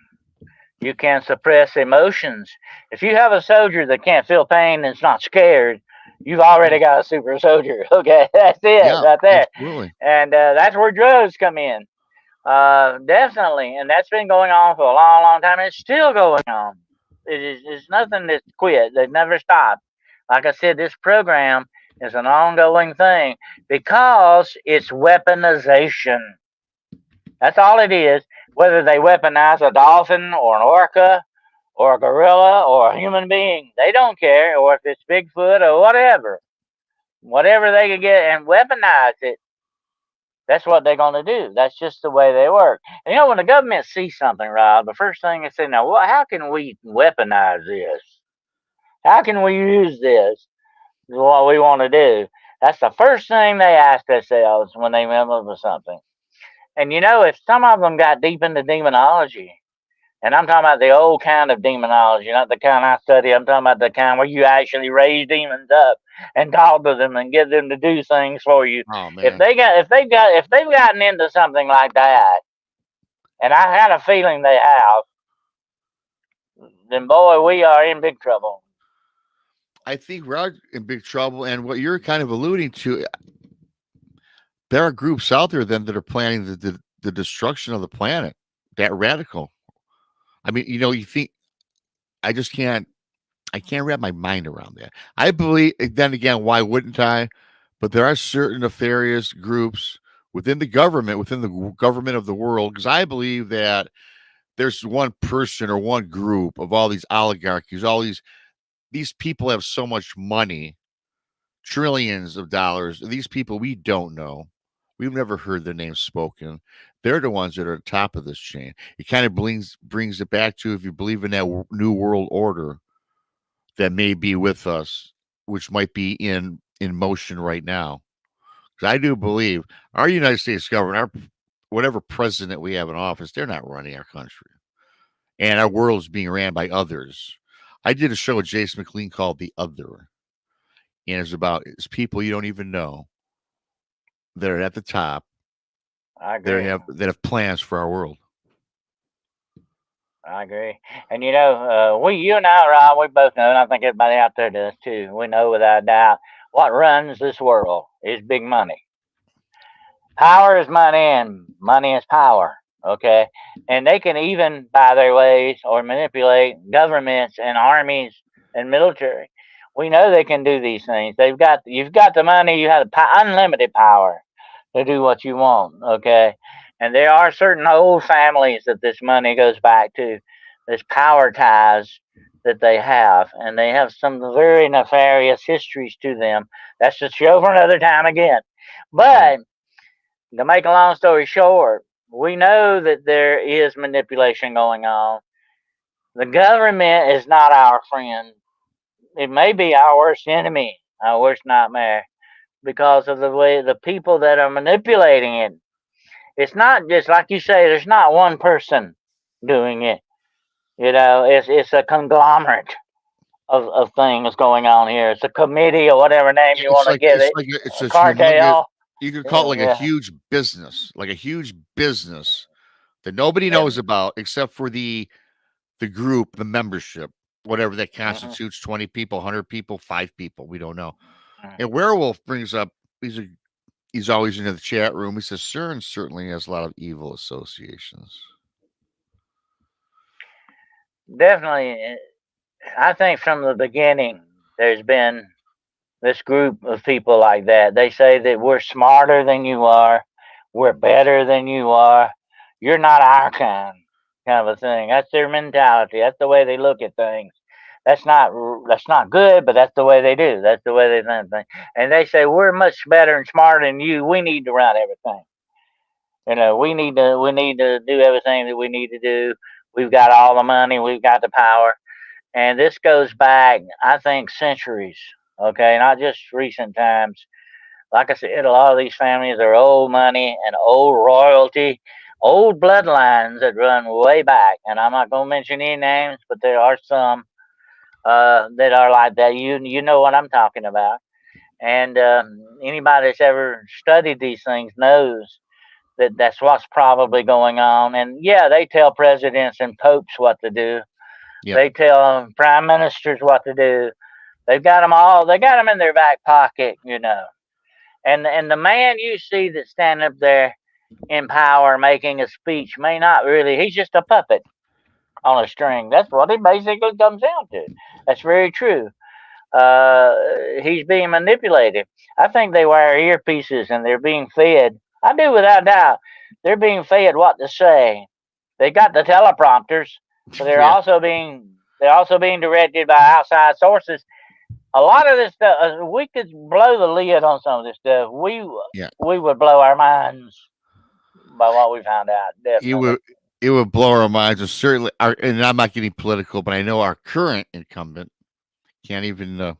You can suppress emotions. If you have a soldier that can't feel pain and is not scared, you've already got a super soldier. Okay, that's it Yeah, right there. absolutely. And that's where drugs come in. Definitely. And that's been going on for a long, long time. It's still going on. It's nothing that's quit. They've never stopped. Like I said, this program is an ongoing thing because it's weaponization. That's all it is. Whether they weaponize a dolphin or an orca or a gorilla or a human being, they don't care. Or if it's Bigfoot or whatever they can get and weaponize it, that's what they're going to do. That's just the way they work. And when the government sees something, Rob, the first thing they say, now, how can we weaponize this? How can we use this? Is what we want to do. That's the first thing they ask themselves when they come up with something. And if some of them got deep into demonology, and I'm talking about the old kind of demonology, not the kind I study. I'm talking about the kind where you actually raise demons up and talk to them and get them to do things for you. Oh If man. they've gotten into something like that, and I had a feeling they have, then boy, we are in big trouble. I think we're in big trouble. And what you're kind of alluding to, there are groups out there then that are planning the destruction of the planet. That radical. I mean, you think I can't wrap my mind around that. I believe then again, why wouldn't I? But there are certain nefarious groups within the government of the world, because I believe that there's one person or one group of all these oligarchies, all these people have so much money, trillions of dollars. These people we don't know. We've never heard their names spoken. They're the ones that are at the top of this chain. It kind of brings it back to, if you believe in that new world order that may be with us, which might be in motion right now. Because I do believe our United States government, our whatever president we have in office, they're not running our country, and our world is being ran by others. I did a show with Jason McLean called "The Other," and it's people you don't even know that are at the top I agree. that have plans for our world. I agree. And you and I, Rob, we both know, and I think everybody out there does too. We know without a doubt what runs this world is big money. Power is money, and money is power. Okay, and they can even buy their ways or manipulate governments and armies and military. We know they can do these things. You've got the money. You have unlimited power to do what you want. Okay, and there are certain old families that this money goes back to. This power ties that they have, and they have some very nefarious histories to them. That's a show for another time again. Right. But to make a long story short, we know that there is manipulation going on. The government is not our friend. It may be our worst enemy, our worst nightmare, because of the way the people that are manipulating it. It's not just like you say, there's not one person doing it. It's a conglomerate of things going on here. It's a committee or whatever name Yeah, you want to give it. it's A this humongous. cartel. You could call it like a Yeah. huge business that nobody knows And, about except for the group, the membership, whatever that mhm, constitutes 20 people, 100 people, 5 people. We don't know. mhm. And Werewolf brings up, he's always in the chat room. He says, CERN certainly has a lot of evil associations. Definitely, I think from the beginning, there's been this group of people like that. They say that we're smarter than you are, we're better than you are, you're not our kind of a thing. That's their mentality. That's the way they look at things. That's not good, but that's the way they do. That's the way they think. And they say we're much better and smarter than you. We need to run everything. We need to do everything that we need to do. We've got all the money. We've got the power. And this goes back, I think, centuries. Okay, not just recent times. Like I said, a lot of these families are old money and old royalty, old bloodlines that run way back. And I'm not going to mention any names, but there are some that are like that. You know what I'm talking about. And anybody that's ever studied these things knows that that's what's probably going on. And yeah, they tell presidents and popes what to do. Yep. They tell prime ministers what to do. They've got them all. They got them in their back pocket. And the man you see that's standing up there in power making a speech may not really. He's just a puppet on a string. That's what it basically comes down to. That's very true. Uh, he's being manipulated. I think they wear earpieces and they're being fed. I do without doubt. They're being fed what to say. They got the teleprompters, but they're Yeah. also being directed by outside sources. A lot of this stuff, we could blow the lid on some of this stuff. Yeah. We would blow our minds by what we found out. It Definitely. would it would blow our minds, and certainly and I'm not getting political, but I know our current incumbent can't even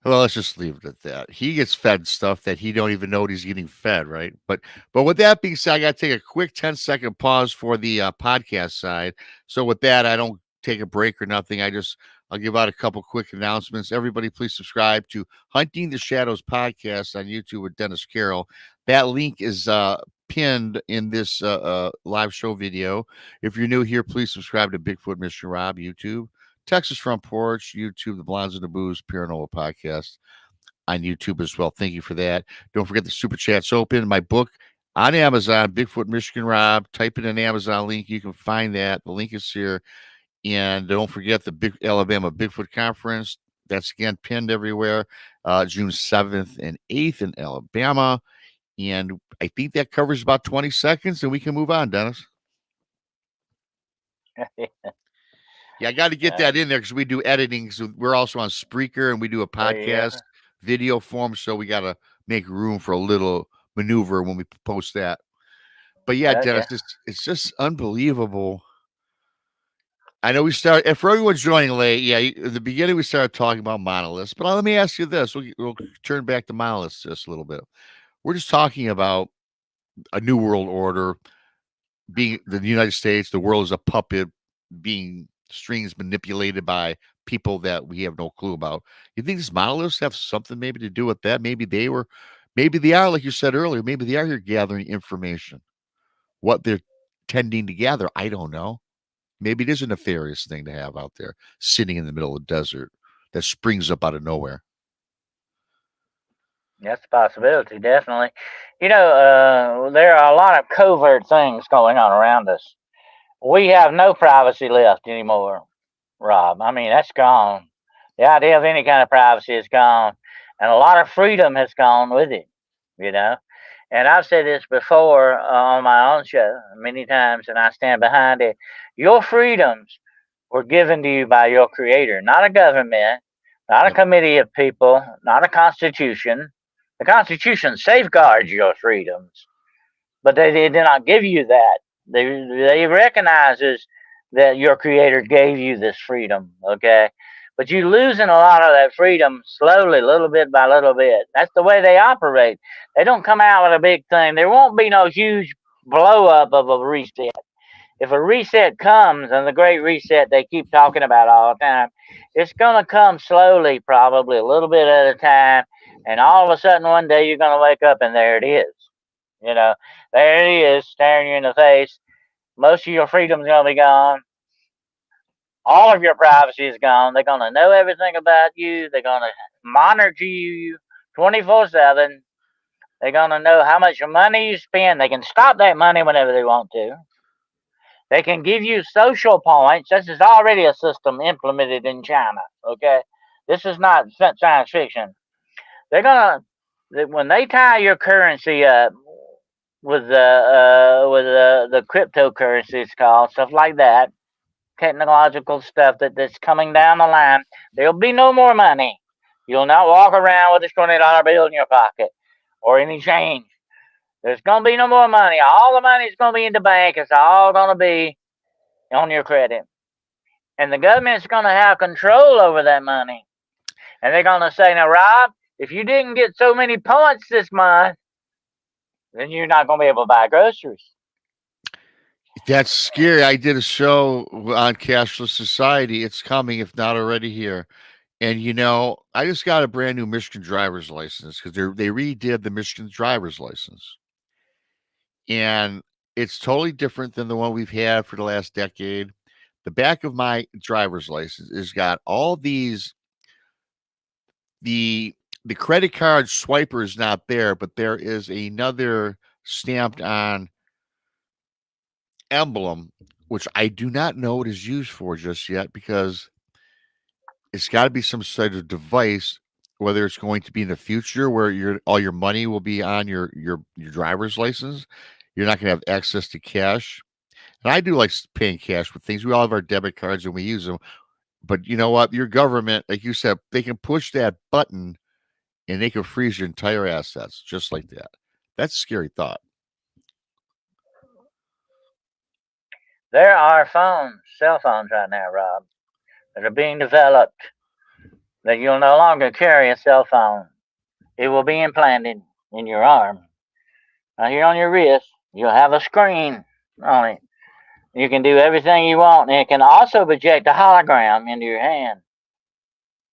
well, let's just leave it at that. He gets fed stuff that he don't even know what he's getting fed, right? But with that being said, I got to take a quick 10-second pause for the podcast side. So with that, I don't take a break or nothing. I'll give out a couple quick announcements. Everybody, please subscribe to Hunting the Shadows podcast on YouTube with Dennis Carroll. That link is pinned in this live show video. If you're new here, please subscribe to Bigfoot Mr. Rob YouTube. Texas Front Porch, YouTube, the Blondes and the Booze, Paranormal Podcast on YouTube as well. Thank you for that. Don't forget the Super Chat's open. My book on Amazon, Bigfoot Michigan Rob. Type in an Amazon link. You can find that. The link is here. And don't forget the Big Alabama Bigfoot Conference. That's again pinned everywhere. June 7th and 8th in Alabama. And I think that covers about 20 seconds, and we can move on, Dennis. Yeah, I got to get that in there because we do editing. So we're also on Spreaker and we do a Yeah, podcast video form. So we got to make room for a little maneuver when we post that. But yeah, Dennis, gotcha. it's just unbelievable. I know we start, and for everyone joining late, yeah, in the beginning we started talking about monoliths. But let me ask you this: we'll turn back to monoliths just a little bit. We're just talking about a new world order, being the United States. The world is a puppet, being strings manipulated by people that we have no clue about. You think these monoliths have something maybe to do with that? Maybe they are, like you said earlier, maybe they are here gathering information. What they're tending to gather, I don't know. Maybe it is a nefarious thing to have out there sitting in the middle of the desert that springs up out of nowhere. That's a possibility, definitely. There are a lot of covert things going on around us. We have no privacy left anymore, Rob. I mean, that's gone. The idea of any kind of privacy is gone, and a lot of freedom has gone with it. You know, and I've said this before on my own show many times, and I stand behind it. Your freedoms were given to you by your Creator, not a government, not a Yep. committee of people, not a constitution. The Constitution safeguards your freedoms, but they did not give you that. They recognizes that your Creator gave you this freedom, okay? But you losing a lot of that freedom slowly, little bit by little bit. That's the way they operate. They don't come out with a big thing. There won't be no huge blow up of a reset. if a reset comes, and the great reset they keep talking about all the time, it's going to come slowly, probably a little bit at a time. And all of a sudden, one day you're going to wake up and there it is. You know, there it is staring you in the face. Most of your freedom's going to be gone. All of your privacy is gone. They're going to know everything about you. They're going to monitor you 24/7. They're going to know how much money you spend. They can stop that money whenever they want to. They can give you social points. This is already a system implemented in China. Okay, this is not science fiction. They're gonna when they tie your currency up with the cryptocurrency, it's called stuff like that, technological stuff that's coming down the line. There'll be no more money. You'll not walk around with a $20 bill in your pocket or any change. There's gonna be no more money. All the money's gonna be in the bank. It's all gonna be on your credit. And the government's gonna have control over that money. And they're gonna say, now Rob, if you didn't get so many points this month, then you're not gonna be able to buy groceries. That's scary. I did a show on cashless society. It's coming, if not already here. And I just got a brand new Michigan driver's license because they redid the Michigan driver's license, and it's totally different than the one we've had for the last decade. The back of my driver's license has got all these. The credit card swiper is not there, but there is another stamped on emblem, which I do not know what is used for just yet because it's got to be some sort of device, whether it's going to be in the future where all your money will be on your driver's license. You're not going to have access to cash. And I do like paying cash with things. We all have our debit cards and we use them. But you know what? Your government, like you said, they can push that button and they can freeze your entire assets just like that. That's a scary thought. There are cell phones right now, Rob, that are being developed that you'll no longer carry a cell phone. It will be implanted in your arm. Right here on your wrist, you'll have a screen on it. You can do everything you want, and it can also project a hologram into your hand.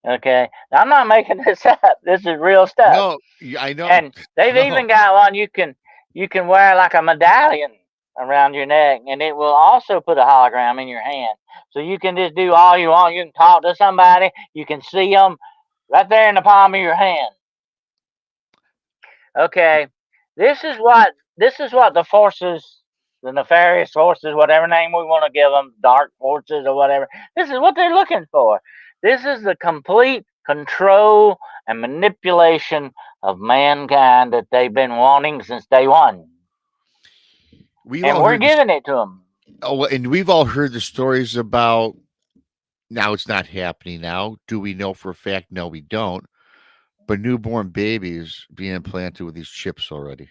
Okay, now, I'm not making this up. This is real stuff. No, I know. And they've even got one you can wear like a medallion around your neck, and it will also put a hologram in your hand. So you can just do all you want. You can talk to somebody. You can see them right there in the palm of your hand. Okay, this is what the forces, the nefarious forces, whatever name we want to give them, dark forces or whatever. This is what they're looking for. This is the complete control and manipulation of mankind that they've been wanting since day one. And we're giving it to them. Oh, and we've all heard the stories about, now it's not happening now. Do we know for a fact? No, we don't. But newborn babies being implanted with these chips already.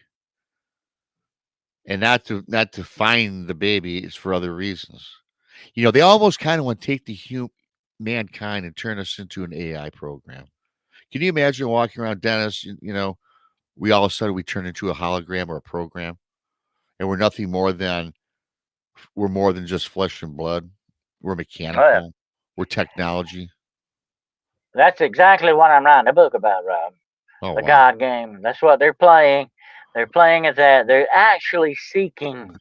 And not to find the baby, it's for other reasons. They almost kind of want to take mankind and turn us into an AI program. Can you imagine walking around, Dennis? We all of a sudden we turn into a hologram or a program, and we're nothing more than just flesh and blood. We're mechanical. Oh, yeah. We're technology. That's exactly what I'm writing a book about, Rob. Oh, the wow. God game. That's what they're playing. They're playing at that. They're actually seeking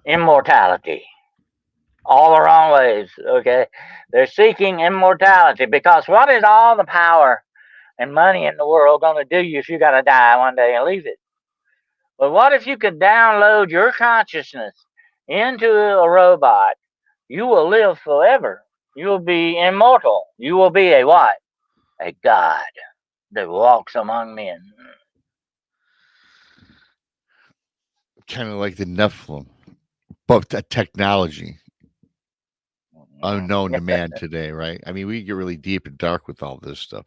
immortality. All the wrong ways, okay? They're seeking immortality because what is all the power and money in the world going to do you if you got to die one day and leave it? But what if you could download your consciousness into a robot? You will live forever. You will be immortal. You will be a what? A god that walks among men. Kind of like the Nephilim, but the technology unknown to man today, right? I mean, we get really deep and dark with all this stuff.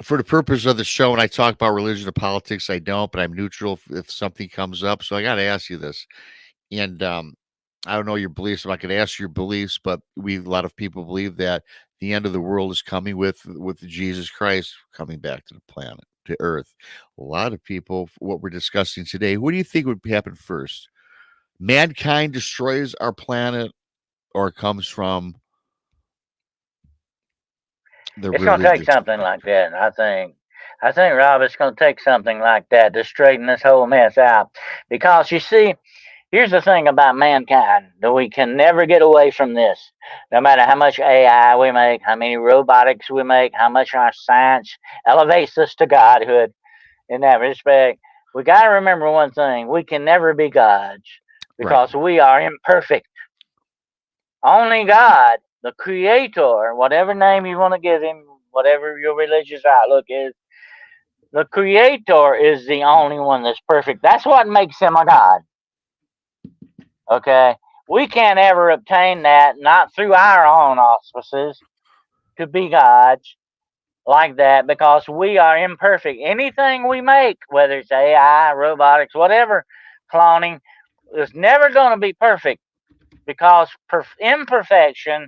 For the purpose of the show, when I talk about religion or politics, I don't, but I'm neutral if something comes up. So I got to ask you this. And I don't know your beliefs. I'm not going to ask your beliefs, but a lot of people believe that the end of the world is coming with Jesus Christ coming back to the planet, to Earth. A lot of people, what we're discussing today, what do you think would happen first? mankind destroys our planet, or it comes from the It's going to take religious? something like that. I think, Rob, it's going to take something like that to straighten this whole mess out. Because you see, here's the thing about mankind, that we can never get away from this. No matter how much AI we make, how many robotics we make, how much our science elevates us to godhood in that respect, we got to remember one thing. We can never be gods Right. because we are imperfect. Only God, the creator, whatever name you want to give him, whatever your religious outlook is, the creator is the only one that's perfect. That's what makes him a God. Okay? We can't ever obtain that, not through our own auspices, to be gods like that because we are imperfect. Anything we make, whether it's AI, robotics, whatever, cloning, is never going to be perfect because imperfection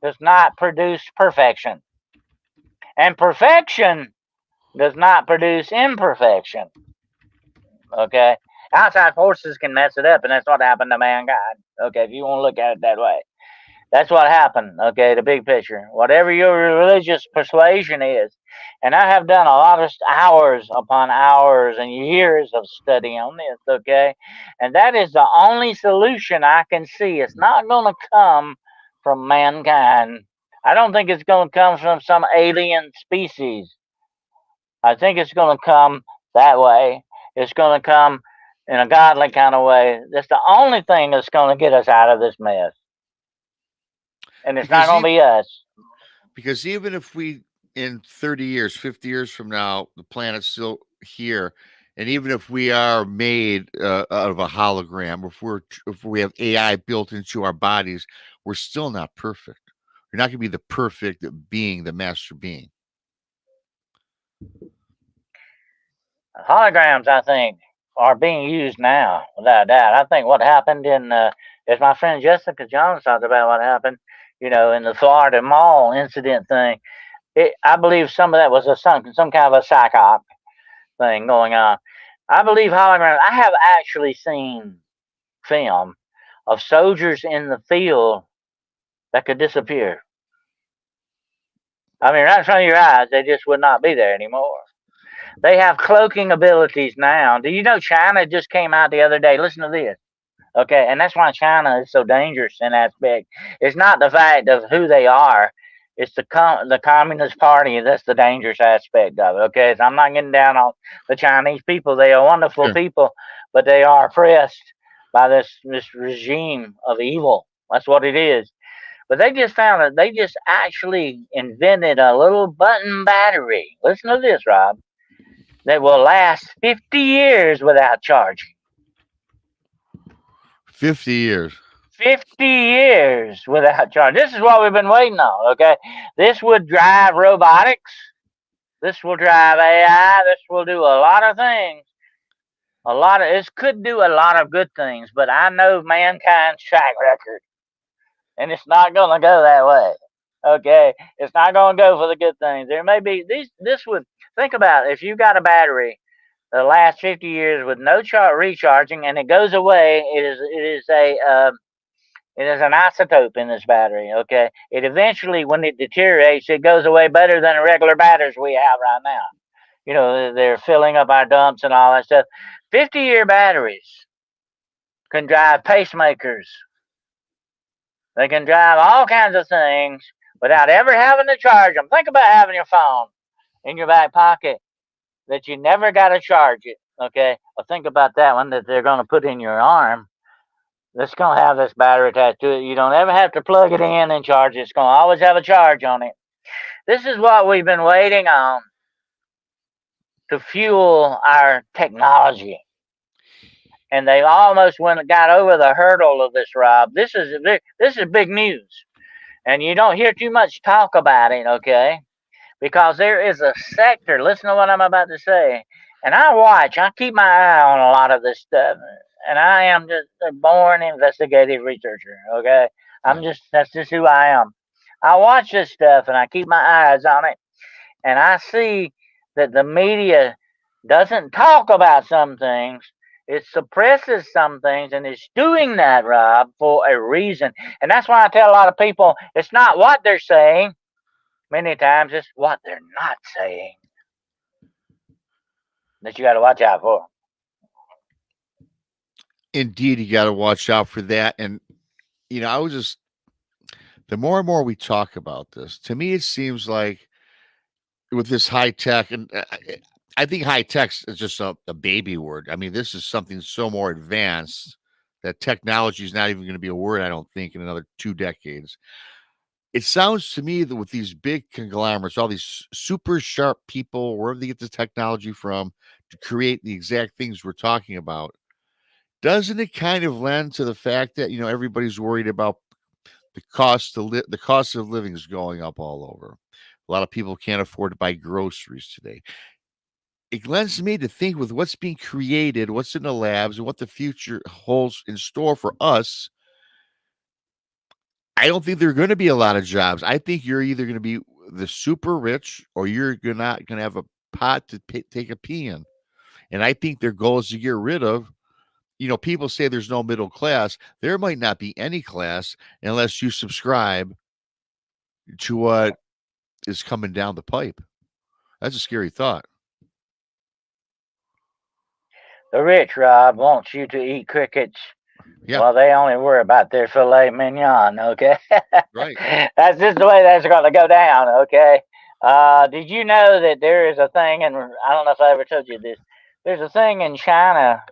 does not produce perfection. And perfection does not produce imperfection. Okay? Outside forces can mess it up, and that's what happened to mankind. Okay, if you want to look at it that way. That's what happened, okay, the big picture. Whatever your religious persuasion is, and I have done a lot of hours upon hours and years of study on this, okay? And that is the only solution I can see. It's not going to come from mankind. I don't think it's going to come from some alien species. I think it's going to come that way. It's going to come in a godly kind of way. That's the only thing that's going to get us out of this mess. And it's not Because going to be us. because even if we in 30 years, 50 years from now, the planet's still here, and even if we are made out of a hologram, if we have AI built into our bodies, we're still not perfect. You're not going to be the perfect being, the master being. Holograms, I think, are being used now, without a doubt. I think what happened as my friend Jessica Jones talked about what happened, in the Florida Mall incident thing. I believe some of that was some kind of a psyop thing going on. I believe holograms. I have actually seen film of soldiers in the field that could disappear. I mean, right in front of your eyes, they just would not be there anymore. They have cloaking abilities now. Do you know China just came out the other day? Listen to this. Okay, and that's why China is so dangerous in that aspect. It's not the fact of who they are. It's the Communist Party that's the dangerous aspect of it. Okay, so I'm not getting down on the Chinese people. They are wonderful Sure. people, but they are oppressed by this regime of evil. That's what it is. But they just found that they just actually invented a little button battery. Listen to this, Rob, that will last 50 years without charging. 50 years. 50 years without charge. This is what we've been waiting on, okay? This would drive robotics. This will drive AI. This will do a lot of things. This could do a lot of good things, but I know mankind's track record, and it's not going to go that way, okay? It's not going to go for the good things. There may be, this would, think about it. If you got a battery that lasts 50 years with no recharging and it goes away, it is an isotope in this battery, okay? It eventually, when it deteriorates, it goes away better than the regular batteries we have right now. They're filling up our dumps and all that stuff. 50-year batteries can drive pacemakers. They can drive all kinds of things without ever having to charge them. Think about having your phone in your back pocket that you never got to charge it, okay? Well, think about that one that they're going to put in your arm. It's going to have this battery attached to it. You don't ever have to plug it in and charge it. It's going to always have a charge on it. This is what we've been waiting on to fuel our technology. And they almost got over the hurdle of this, Rob. This is big news. And you don't hear too much talk about it, okay? Because there is a sector. Listen to what I'm about to say. And I keep my eye on a lot of this stuff. And I am just a born investigative researcher, okay? That's just who I am. I watch this stuff and I keep my eyes on it. And I see that the media doesn't talk about some things. It suppresses some things, and it's doing that, Rob, for a reason. And that's why I tell a lot of people it's not what they're saying. Many times it's what they're not saying that you got to watch out for. Indeed, you got to watch out for that. And, I was just, the more and more we talk about this, to me, it seems like with this high tech, and I think high tech is just a baby word. I mean, this is something so more advanced that technology is not even going to be a word, I don't think, in another 2 decades. It sounds to me that with these big conglomerates, all these super sharp people, wherever they get the technology from to create the exact things we're talking about, doesn't it kind of lend to the fact that everybody's worried about the cost of living is going up all over. A lot of people can't afford to buy groceries today. It lends me to think with what's being created, what's in the labs, and what the future holds in store for us. I don't think there are going to be a lot of jobs. I think you're either going to be the super rich or you're not going to have a pot to take a pee in. And I think their goal is to get rid of, people say there's no middle class. There might not be any class unless you subscribe to what is coming down the pipe. That's a scary thought. The rich, Rob, wants you to eat crickets. Yeah. Well, they only worry about their filet mignon, okay? Right. That's just the way that's going to go down, okay? Did you know that there is a thing, and I don't know if I ever told you this, there's a thing in China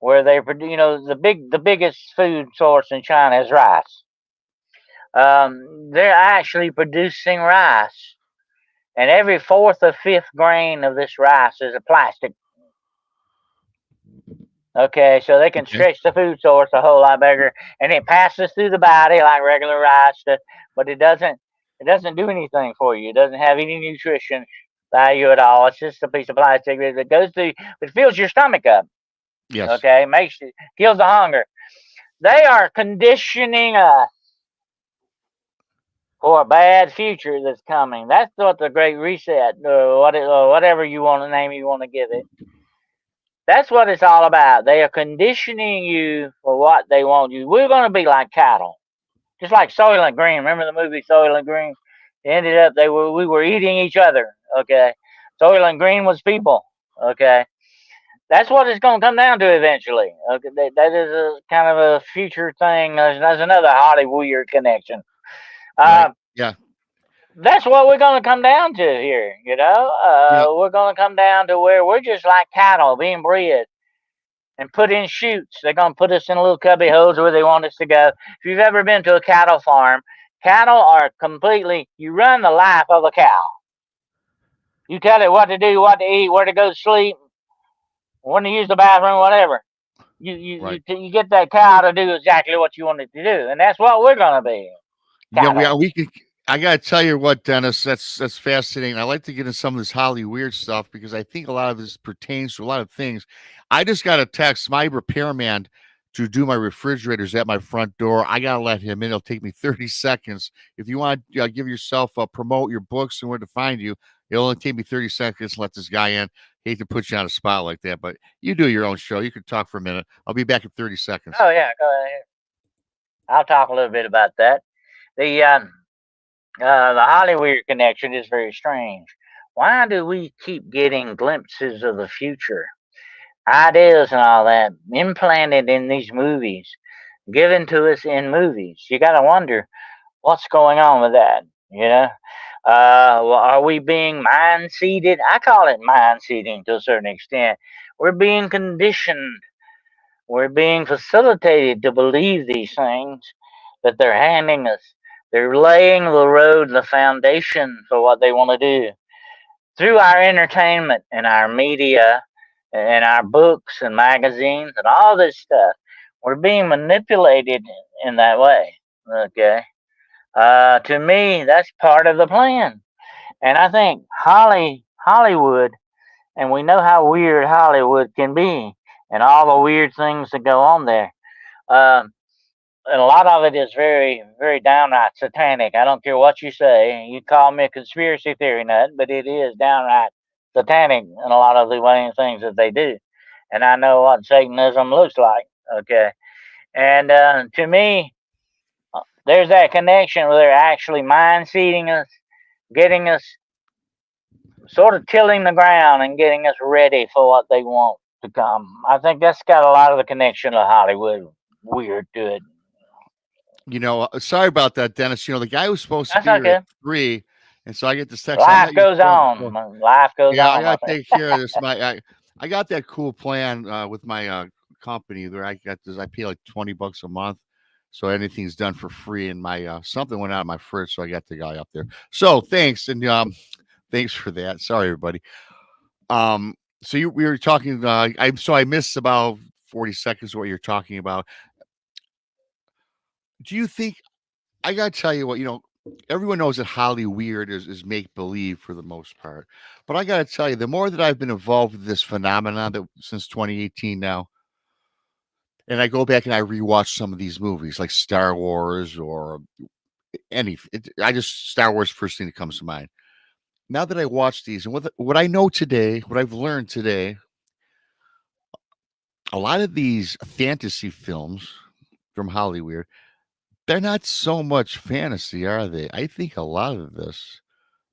where they produce, the biggest food source in China is rice. They're actually producing rice, and every fourth or fifth grain of this rice is a plastic. Okay, so they can Okay. stretch the food source a whole lot bigger, and it passes through the body like regular rice, but it doesn't do anything for you. It doesn't have any nutrition value at all. It's just a piece of plastic that goes through, it fills your stomach up. Yes. Okay, kills the hunger. They are conditioning us for a bad future that's coming. That's what the Great Reset, whatever you want to name, you want to give it. That's what it's all about. They are conditioning you for what they want you. We're going to be like cattle, just like Soylent Green. Remember the movie Soylent Green? It ended up we were eating each other. Okay, Soylent Green was people. Okay, that's what it's going to come down to eventually. Okay, that is a kind of a future thing. There's another Hollywood connection. Right. Uh, Yeah. that's what we're going to come down to here. Yeah. We're going to come down to where we're just like cattle being bred and put in chutes. They're going to put us in little cubby holes where they want us to go. If you've ever been to a cattle farm, cattle are you run the life of a cow. You tell it what to do, what to eat, where to go to sleep, when to use the bathroom, whatever. Right. You get that cow to do exactly what you want it to do. And that's what we're going to be. Yeah. Cattle. We can. I gotta tell you what, Dennis. That's fascinating. I like to get into some of this Holly weird stuff because I think a lot of this pertains to a lot of things. I just got a text my repairman to do my refrigerators at my front door. I gotta let him in. It'll take me 30 seconds. If you want to give yourself promote your books and where to find you, it'll only take me 30 seconds to let this guy in. Hate to put you on a spot like that, but you do your own show. You can talk for a minute. I'll be back in 30 seconds. Oh, yeah, go ahead. I'll talk a little bit about that. The Hollywood connection is very strange. Why do we keep getting glimpses of the future, ideas, and all that implanted in these movies, given to us in movies? You got to wonder what's going on with that. Are we being mind seeded? I call it mind seeding to a certain extent. We're being conditioned. We're being facilitated to believe these things that they're handing us. They're laying the road, the foundation for what they want to do through our entertainment and our media and our books and magazines and all this stuff. We're being manipulated in that way. Okay. To me, that's part of the plan. And I think Hollywood, and we know how weird Hollywood can be and all the weird things that go on there. Um, and a lot of it is very, very downright satanic. I don't care what you say. You call me a conspiracy theory nut, but it is downright satanic in a lot of the way things that they do. and I know what Satanism looks like. Okay, and to me, there's that connection where they're actually mind seeding us, getting us sort of tilling the ground and getting us ready for what they want to come. I think that's got a lot of the connection to Hollywood weird to it. Sorry about that, Dennis. The guy was supposed to That's be here at okay. 3, and so I get this text. I'm Life not your goes phone. on. Life goes Yeah, I on, my gotta friend. take care of this. I got that cool plan with my company where I got this. I pay like $20 a month, so anything's done for free. And my something went out of my fridge, so I got the guy up there. So thanks, and thanks for that. Sorry, everybody. So we were talking. I missed about 40 seconds of what you're talking about. Do you think I gotta tell you what, everyone knows that Hollyweird is make believe for the most part. But I gotta tell you, the more that I've been involved with this phenomenon that since 2018 now, and I go back and I rewatch some of these movies like Star Wars or I just Star Wars first thing that comes to mind. Now that I watch these and what I know today, what I've learned today, a lot of these fantasy films from Hollyweird, they're not so much fantasy, are they? I think a lot of this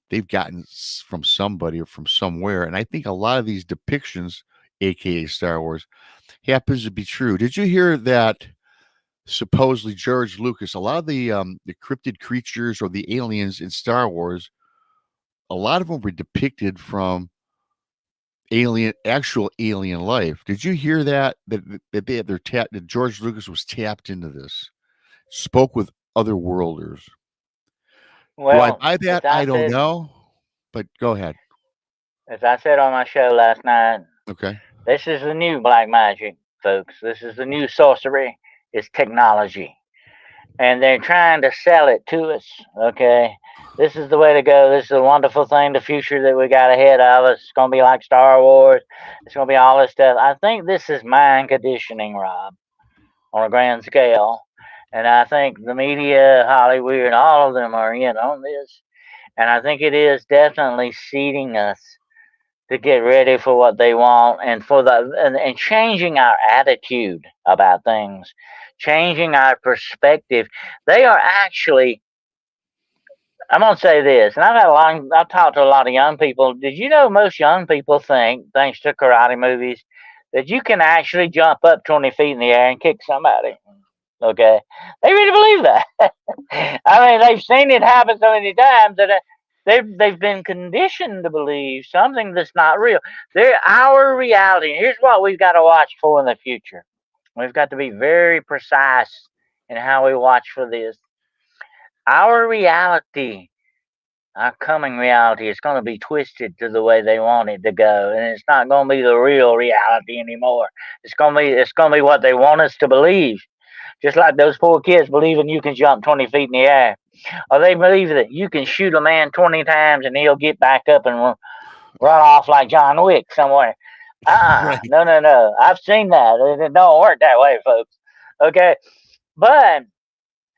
they've gotten from somebody or from somewhere. And I think a lot of these depictions, aka Star Wars, happens to be true. Did you hear that supposedly George Lucas, a lot of the cryptid creatures or the aliens in Star Wars, a lot of them were depicted from actual alien life. Did you hear that George Lucas was tapped into this, spoke with other worlders? Do I Well, buy as that? I I don't said, know, but go ahead. as I said on my show last night, Okay. this is the new black magic, folks. This is the new sorcery. It's technology, and they're trying to sell it to us. Okay, this is the way to go. This is a wonderful thing. The future that we got ahead of us. It's gonna be like Star Wars. It's gonna be all this stuff. I think this is mind conditioning, Rob, on a grand scale. And I think the media, Hollywood, all of them are in on this. And I think it is definitely seeding us to get ready for what they want and for and changing our attitude about things, changing our perspective. They are actually, I'm gonna say this, and I've talked to a lot of young people. Did you know most young people think, thanks to karate movies, that you can actually jump up 20 feet in the air and kick somebody? Okay, they really believe that. I mean, they've seen it happen so many times that they've been conditioned to believe something that's not real. They're our reality. Here's what we've got to watch for in the future. We've got to be very precise in how we watch for this. Our reality, our coming reality, is going to be twisted to the way they want it to go, and it's not going to be the real reality anymore. It's going to be what they want us to believe. Just like those poor kids believing you can jump 20 feet in the air. Or they believe that you can shoot a man 20 times and he'll get back up and run off like John Wick somewhere. Right. No, no, no. I've seen that. It don't work that way, folks. Okay. But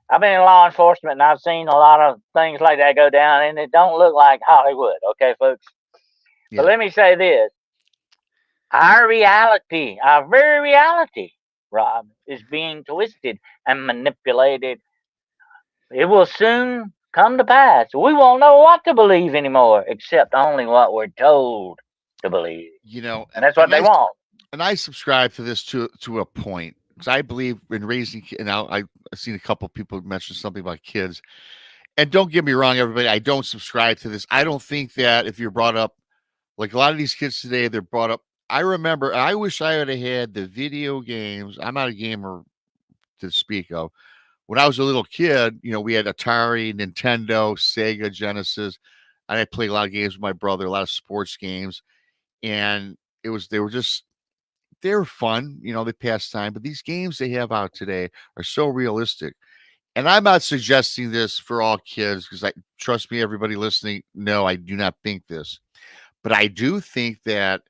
I've been in law enforcement and I've seen a lot of things like that go down, and it don't look like Hollywood. Okay, folks. But Yeah. let me say this. Our reality, our very reality, Rob, is being twisted and manipulated. It will soon come to pass. We won't know what to believe anymore, except only what we're told to believe. You know, And that's what and they want. I subscribe to this to a point because I believe in raising. And now I've seen a couple people mention something about kids. And don't get me wrong, everybody. I don't subscribe to this. I don't think that if you're brought up like a lot of these kids today, they're brought up. I remember. I wish I would have had the video games. I'm not a gamer to speak of. When I was a little kid, we had Atari, Nintendo, Sega, Genesis, and I played a lot of games with my brother, a lot of sports games, and they were fun, they pass time. But these games they have out today are so realistic. And I'm not suggesting this for all kids because I trust me, everybody listening. No, I do not think this. But I do think that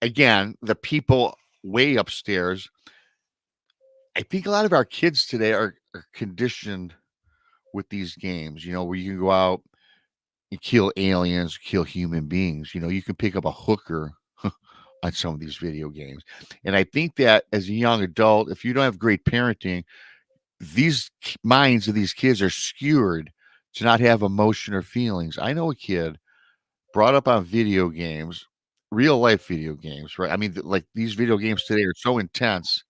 again, the people way upstairs, I think a lot of our kids today are conditioned with these games, where you can go out and kill aliens, kill human beings. You can pick up a hooker on some of these video games. And I think that as a young adult, if you don't have great parenting, these minds of these kids are skewered to not have emotion or feelings. I know a kid brought up on video games, real life video games, right? I mean, like these video games today are so intense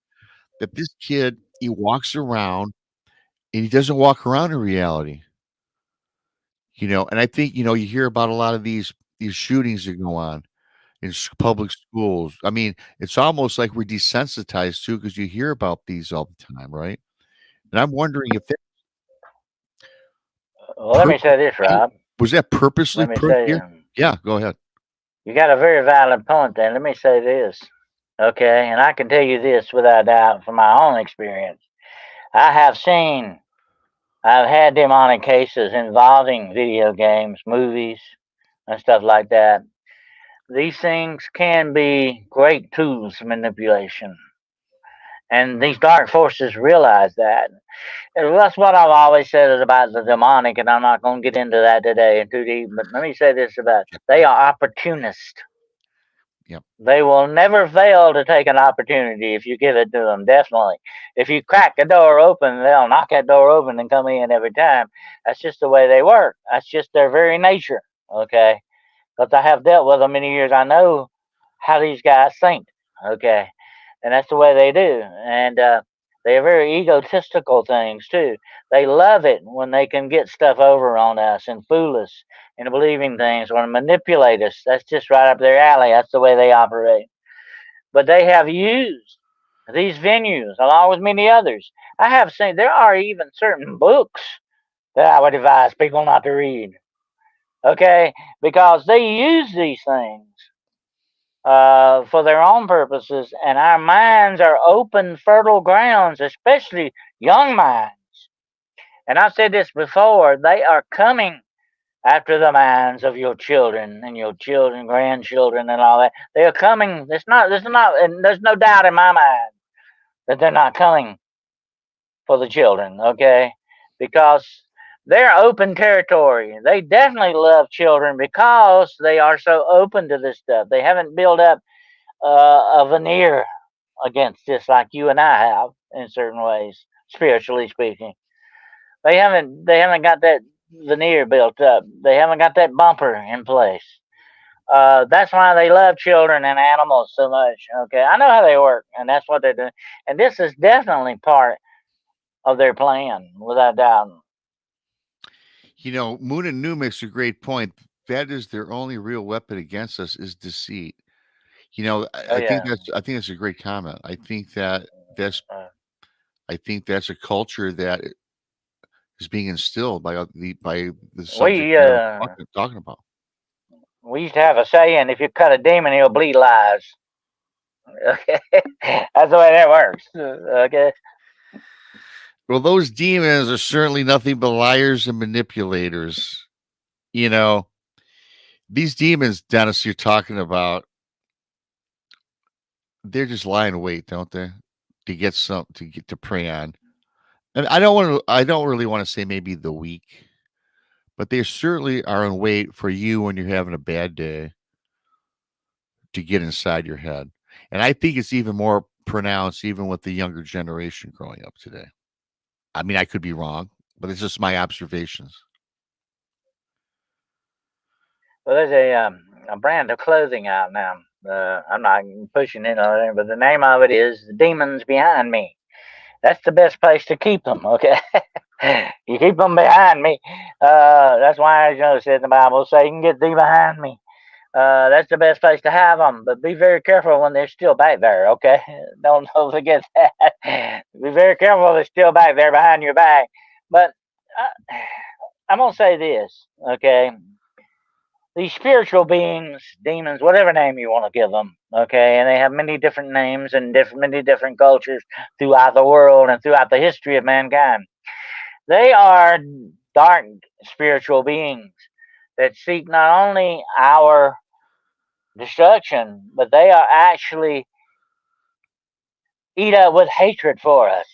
that this kid, he walks around and he doesn't walk around in reality, and I think, you hear about a lot of these shootings that go on in public schools. I mean, it's almost like we're desensitized to because you hear about these all the time, right? And I'm wondering if that Well, let me say this, purposely Rob. was that purposely Let me put say, here? Yeah, go ahead. you got a very valid point there. Let me say this, okay? And I can tell you this without doubt from my own experience. I have seen, I've had demonic cases involving video games, movies, and stuff like that. These things can be great tools for manipulation. And these dark forces realize that. And that's what I've always said is about the demonic, and I'm not going to get into that today in too deep. But let me say this about they are opportunists. Yep. They will never fail to take an opportunity if you give it to them. Definitely, if you crack the door open, they'll knock that door open and come in every time. That's just the way they work. That's just their very nature. Okay, because I have dealt with them many years. I know how these guys think. Okay, and that's the way they do. And they are very egotistical things too. They love it when they can get stuff over on us and fool us into believing things or manipulate us. That's just right up their alley. That's the way they operate. But they have used these venues along with many others. I have seen there are even certain books that I would advise people not to read. Okay, because they use these things for their own purposes, and our minds are open, fertile grounds, especially young minds. And I've said this before, they are coming after the minds of your children and your children, grandchildren, and all that. They are coming. And there's no doubt in my mind that they're not coming for the children, okay? Because they're open territory. They definitely love children because they are so open to this stuff. They haven't built up a veneer against this like you and I have in certain ways, spiritually speaking. They haven't got that veneer built up. They haven't got that bumper in place. That's why they love children and animals so much. Okay, I know how they work, and that's what they're doing. And this is definitely part of their plan, without doubt. Moon and New makes a great point. That is their only real weapon against us is deceit. Oh I think yeah. that's a great comment. That's Uh, I think that's a culture that is being instilled by the subject we matter uh, we're talking about. we used to have a saying: if you cut a demon, he'll bleed lies. Okay, that's the way that works. Okay. Well, those demons are certainly nothing but liars and manipulators. You know, these demons, Dennis, you're talking about, they're just lying in wait, don't they? To get some to get to prey on. And I don't really want to say maybe the weak, but they certainly are in wait for you when you're having a bad day to get inside your head. And I think it's even more pronounced even with the younger generation growing up today. I mean, I could be wrong, but it's just my observations. Well, there's a brand of clothing out now. I'm not pushing it on it, but the name of it is "Demons Behind Me." That's the best place to keep them. Okay, you keep them behind me. That's why, it said in the Bible, "Satan, get thee behind me." That's the best place to have them. But be very careful when they're still back there. Okay, don't forget that. Be very careful when they're still back there behind your back. But I'm gonna say this. Okay, these spiritual beings, demons, whatever name you want to give them, okay, and they have many different names and many different cultures throughout the world and throughout the history of mankind. They are dark spiritual beings that seek not only our destruction, but they are actually eat up with hatred for us.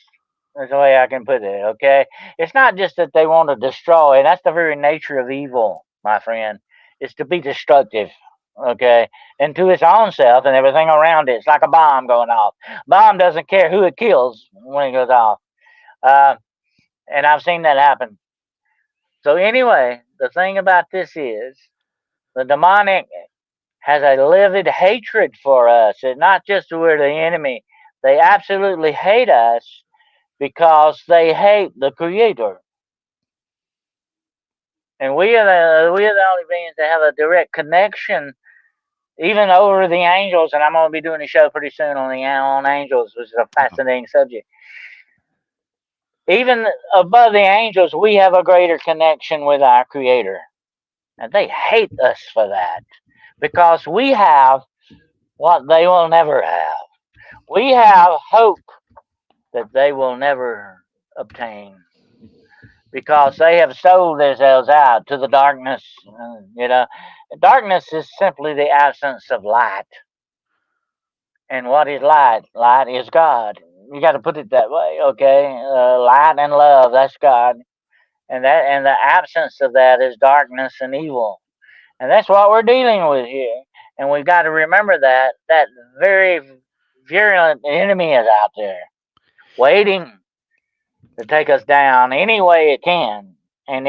That's the way I can put it, okay? It's not just that they want to destroy, and that's the very nature of evil, my friend, is to be destructive. okay, into its own self and everything around it. It's like a bomb going off. Bomb doesn't care who it kills when it goes off. Uh, and I've seen that happen. So anyway, the thing about this is the demonic has a livid hatred for us. It's not just we're the enemy. They absolutely hate us because they hate the Creator. And we are the only beings that have a direct connection, even over the angels. And I'm going to be doing a show pretty soon on angels, which is a fascinating subject. Even above the angels, we have a greater connection with our Creator, and they hate us for that because we have what they will never have. We have hope that they will never obtain because they have sold themselves out to the darkness. Darkness is simply the absence of light. And what is light? Light is God. You got to put it that way, okay? Light and love, that's God. And the absence of that is darkness and evil. And that's what we're dealing with here. And we've got to remember that very virulent enemy is out there waiting to take us down any way it can. And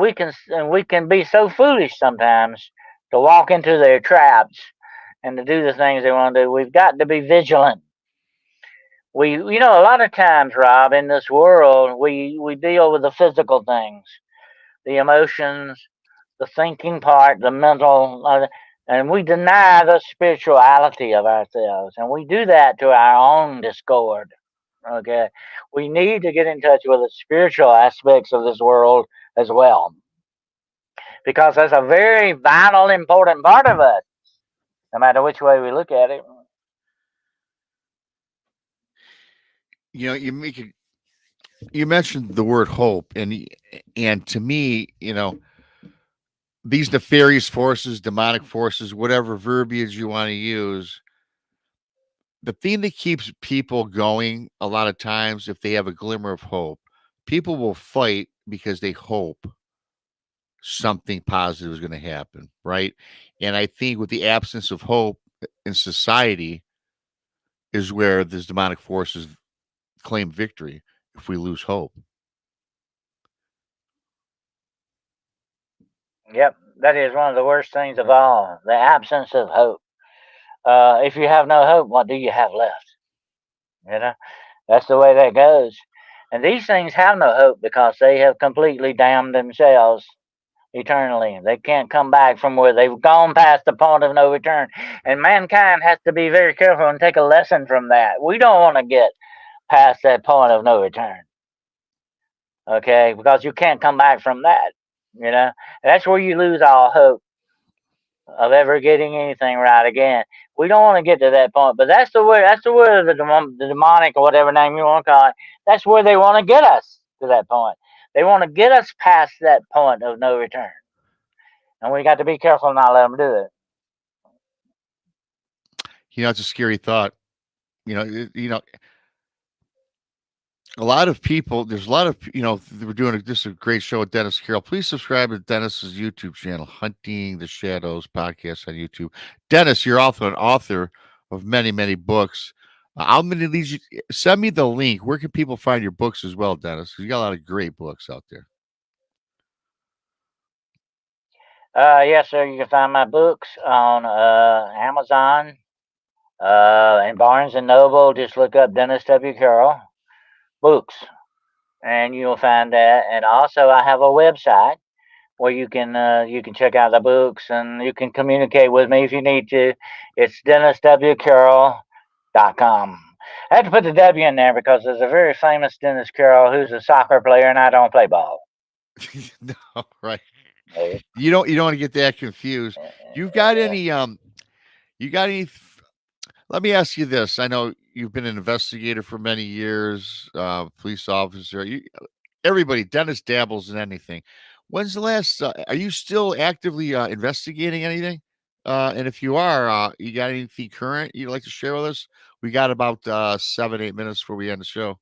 we can be so foolish sometimes to walk into their traps and to do the things they want to do. We've got to be vigilant. A lot of times, Rob, in this world, we deal with the physical things, the emotions, the thinking part, the mental, and we deny the spirituality of ourselves, and we do that to our own discord. Okay, we need to get in touch with the spiritual aspects of this world as well, because that's a very vital, important part of us, no matter which way we look at it. You mentioned the word hope, and to me, these nefarious forces, demonic forces, whatever verbiage you want to use, the thing that keeps people going a lot of times, if they have a glimmer of hope, people will fight because they hope something positive is going to happen, right? And I think with the absence of hope in society is where these demonic forces claim victory if we lose hope. Yep, that is one of the worst things of all, the absence of hope. If you have no hope, what do you have left? You know, that's the way that goes. And these things have no hope because they have completely damned themselves eternally. They can't come back from where they've gone past the point of no return. And mankind has to be very careful and take a lesson from that. We don't want to get past that point of no return, okay? Because you can't come back from that. That's where you lose all hope of ever getting anything right again. We don't want to get to that point, but that's the way. That's the way the demonic or whatever name you want to call it. That's where they want to get us to that point. They want to get us past that point of no return, and we got to be careful not let them do it. It's a scary thought. A lot of people. There's a lot of We're doing this is a great show with Dennis Carroll. Please subscribe to Dennis's YouTube channel, Hunting the Shadows podcast on YouTube. Dennis, you're also an author of many books. I'm going to lead you. Send me the link. Where can people find your books as well, Dennis? 'Cause you got a lot of great books out there. Yes, sir. You can find my books on Amazon and Barnes and Noble. Just look up Dennis W. Carroll books, and you'll find that. And also, I have a website where you can check out the books and you can communicate with me if you need to. It's DennisWCarroll.com. I had to put the W in there because there's a very famous Dennis Carroll who's a soccer player, and I don't play ball. No, right. No. You don't want to get that confused. You've got any you got any Let me ask you this. I know you've been an investigator for many years, police officer. Everybody, Dennis dabbles in anything. When's the last? Are you still actively investigating anything? And if you are, you got anything current you'd like to share with us? We got about 7-8 minutes before we end the show.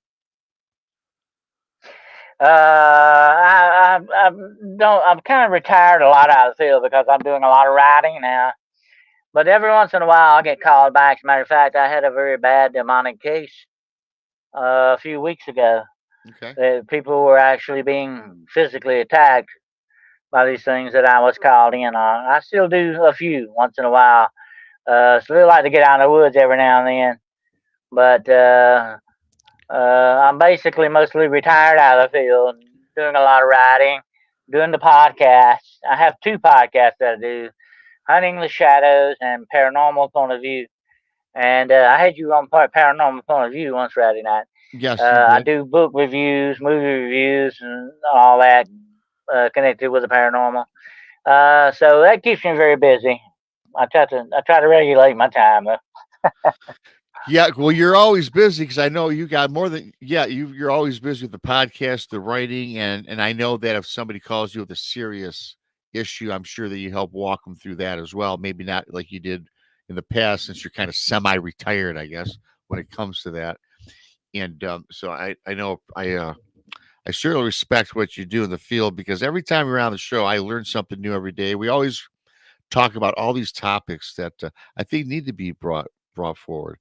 I don't. I'm kind of retired a lot out of the field because I'm doing a lot of writing now. But every once in a while, I get called back. As a matter of fact, I had a very bad demonic case a few weeks ago. Okay. People were actually being physically attacked by these things that I was called in on. I still do a few once in a while. Still like to get out in the woods every now and then. But I'm basically mostly retired out of the field, doing a lot of writing, doing the podcasts. I have two podcasts that I do: Hunting the Shadows and Paranormal Point of View. And I had you on Paranormal Point of View once Friday night. Yes, you I did. do book reviews, movie reviews, and all that connected with the paranormal. So that keeps me very busy. I try to regulate my time. Yeah, well, you're always busy because I know you got more than you're always busy with the podcast, the writing, and I know that if somebody calls you with a serious issue, I'm sure that you help walk them through that as well. Maybe not like you did in the past, since you're kind of semi-retired, I guess, when it comes to that. And so I know I certainly respect what you do in the field because every time you're on the show, I learn something new every day. We always talk about all these topics that I think need to be brought forward.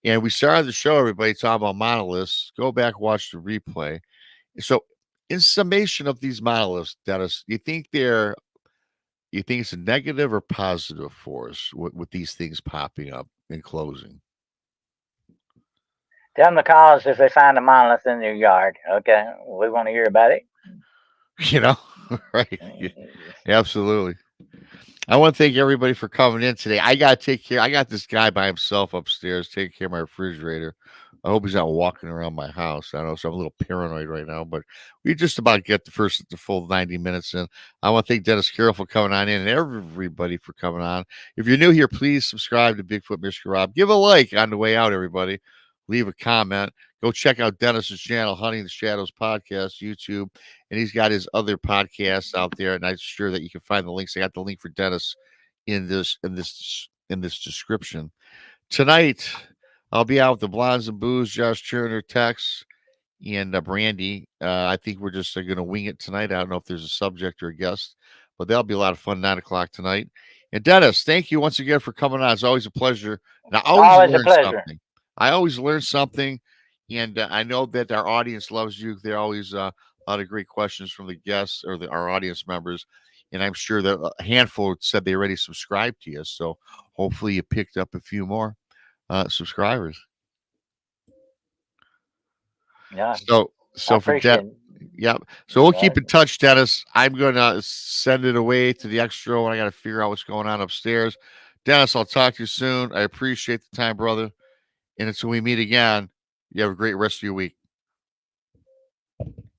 And we started the show, everybody talking about monoliths. Go back, watch the replay. So, in summation of these monoliths, Dennis, you think it's a negative or positive force with these things popping up and closing? Tell them to call us if they find a monolith in their yard. Okay, we want to hear about it. You know, right? Yeah, absolutely. I want to thank everybody for coming in today. I got to take care. I got this guy by himself upstairs taking care of my refrigerator. I hope he's not walking around my house. I don't know, so I'm a little paranoid right now, but we just about get the full 90 minutes in. I want to thank Dennis Carroll for coming on in and everybody for coming on. If you're new here, please subscribe to Bigfoot Mr. Rob. Give a like on the way out, everybody. Leave a comment. Go check out Dennis's channel, Hunting the Shadows Podcast, YouTube, and he's got his other podcasts out there. And I'm sure that you can find the links. I got the link for Dennis in this description. Tonight, I'll be out with the Blondes and Booze, Josh Turner, Tex, and Brandy. I think we're just going to wing it tonight. I don't know if there's a subject or a guest, but that'll be a lot of fun. 9 o'clock tonight. And Dennis, thank you once again for coming on. It's always a pleasure. And I always Always a learn pleasure. something. I always learn something, and I know that our audience loves you. They're always a lot of great questions from the guests or our audience members. And I'm sure that a handful said they already subscribed to you. So hopefully you picked up a few more subscribers. Yeah, So I for appreciate it. yeah. So we'll Yeah. keep in touch, Dennis. I'm gonna send it away to the extra one. I gotta figure out what's going on upstairs. Dennis, I'll talk to you soon. I appreciate the time, brother. And until we meet again, you have a great rest of your week.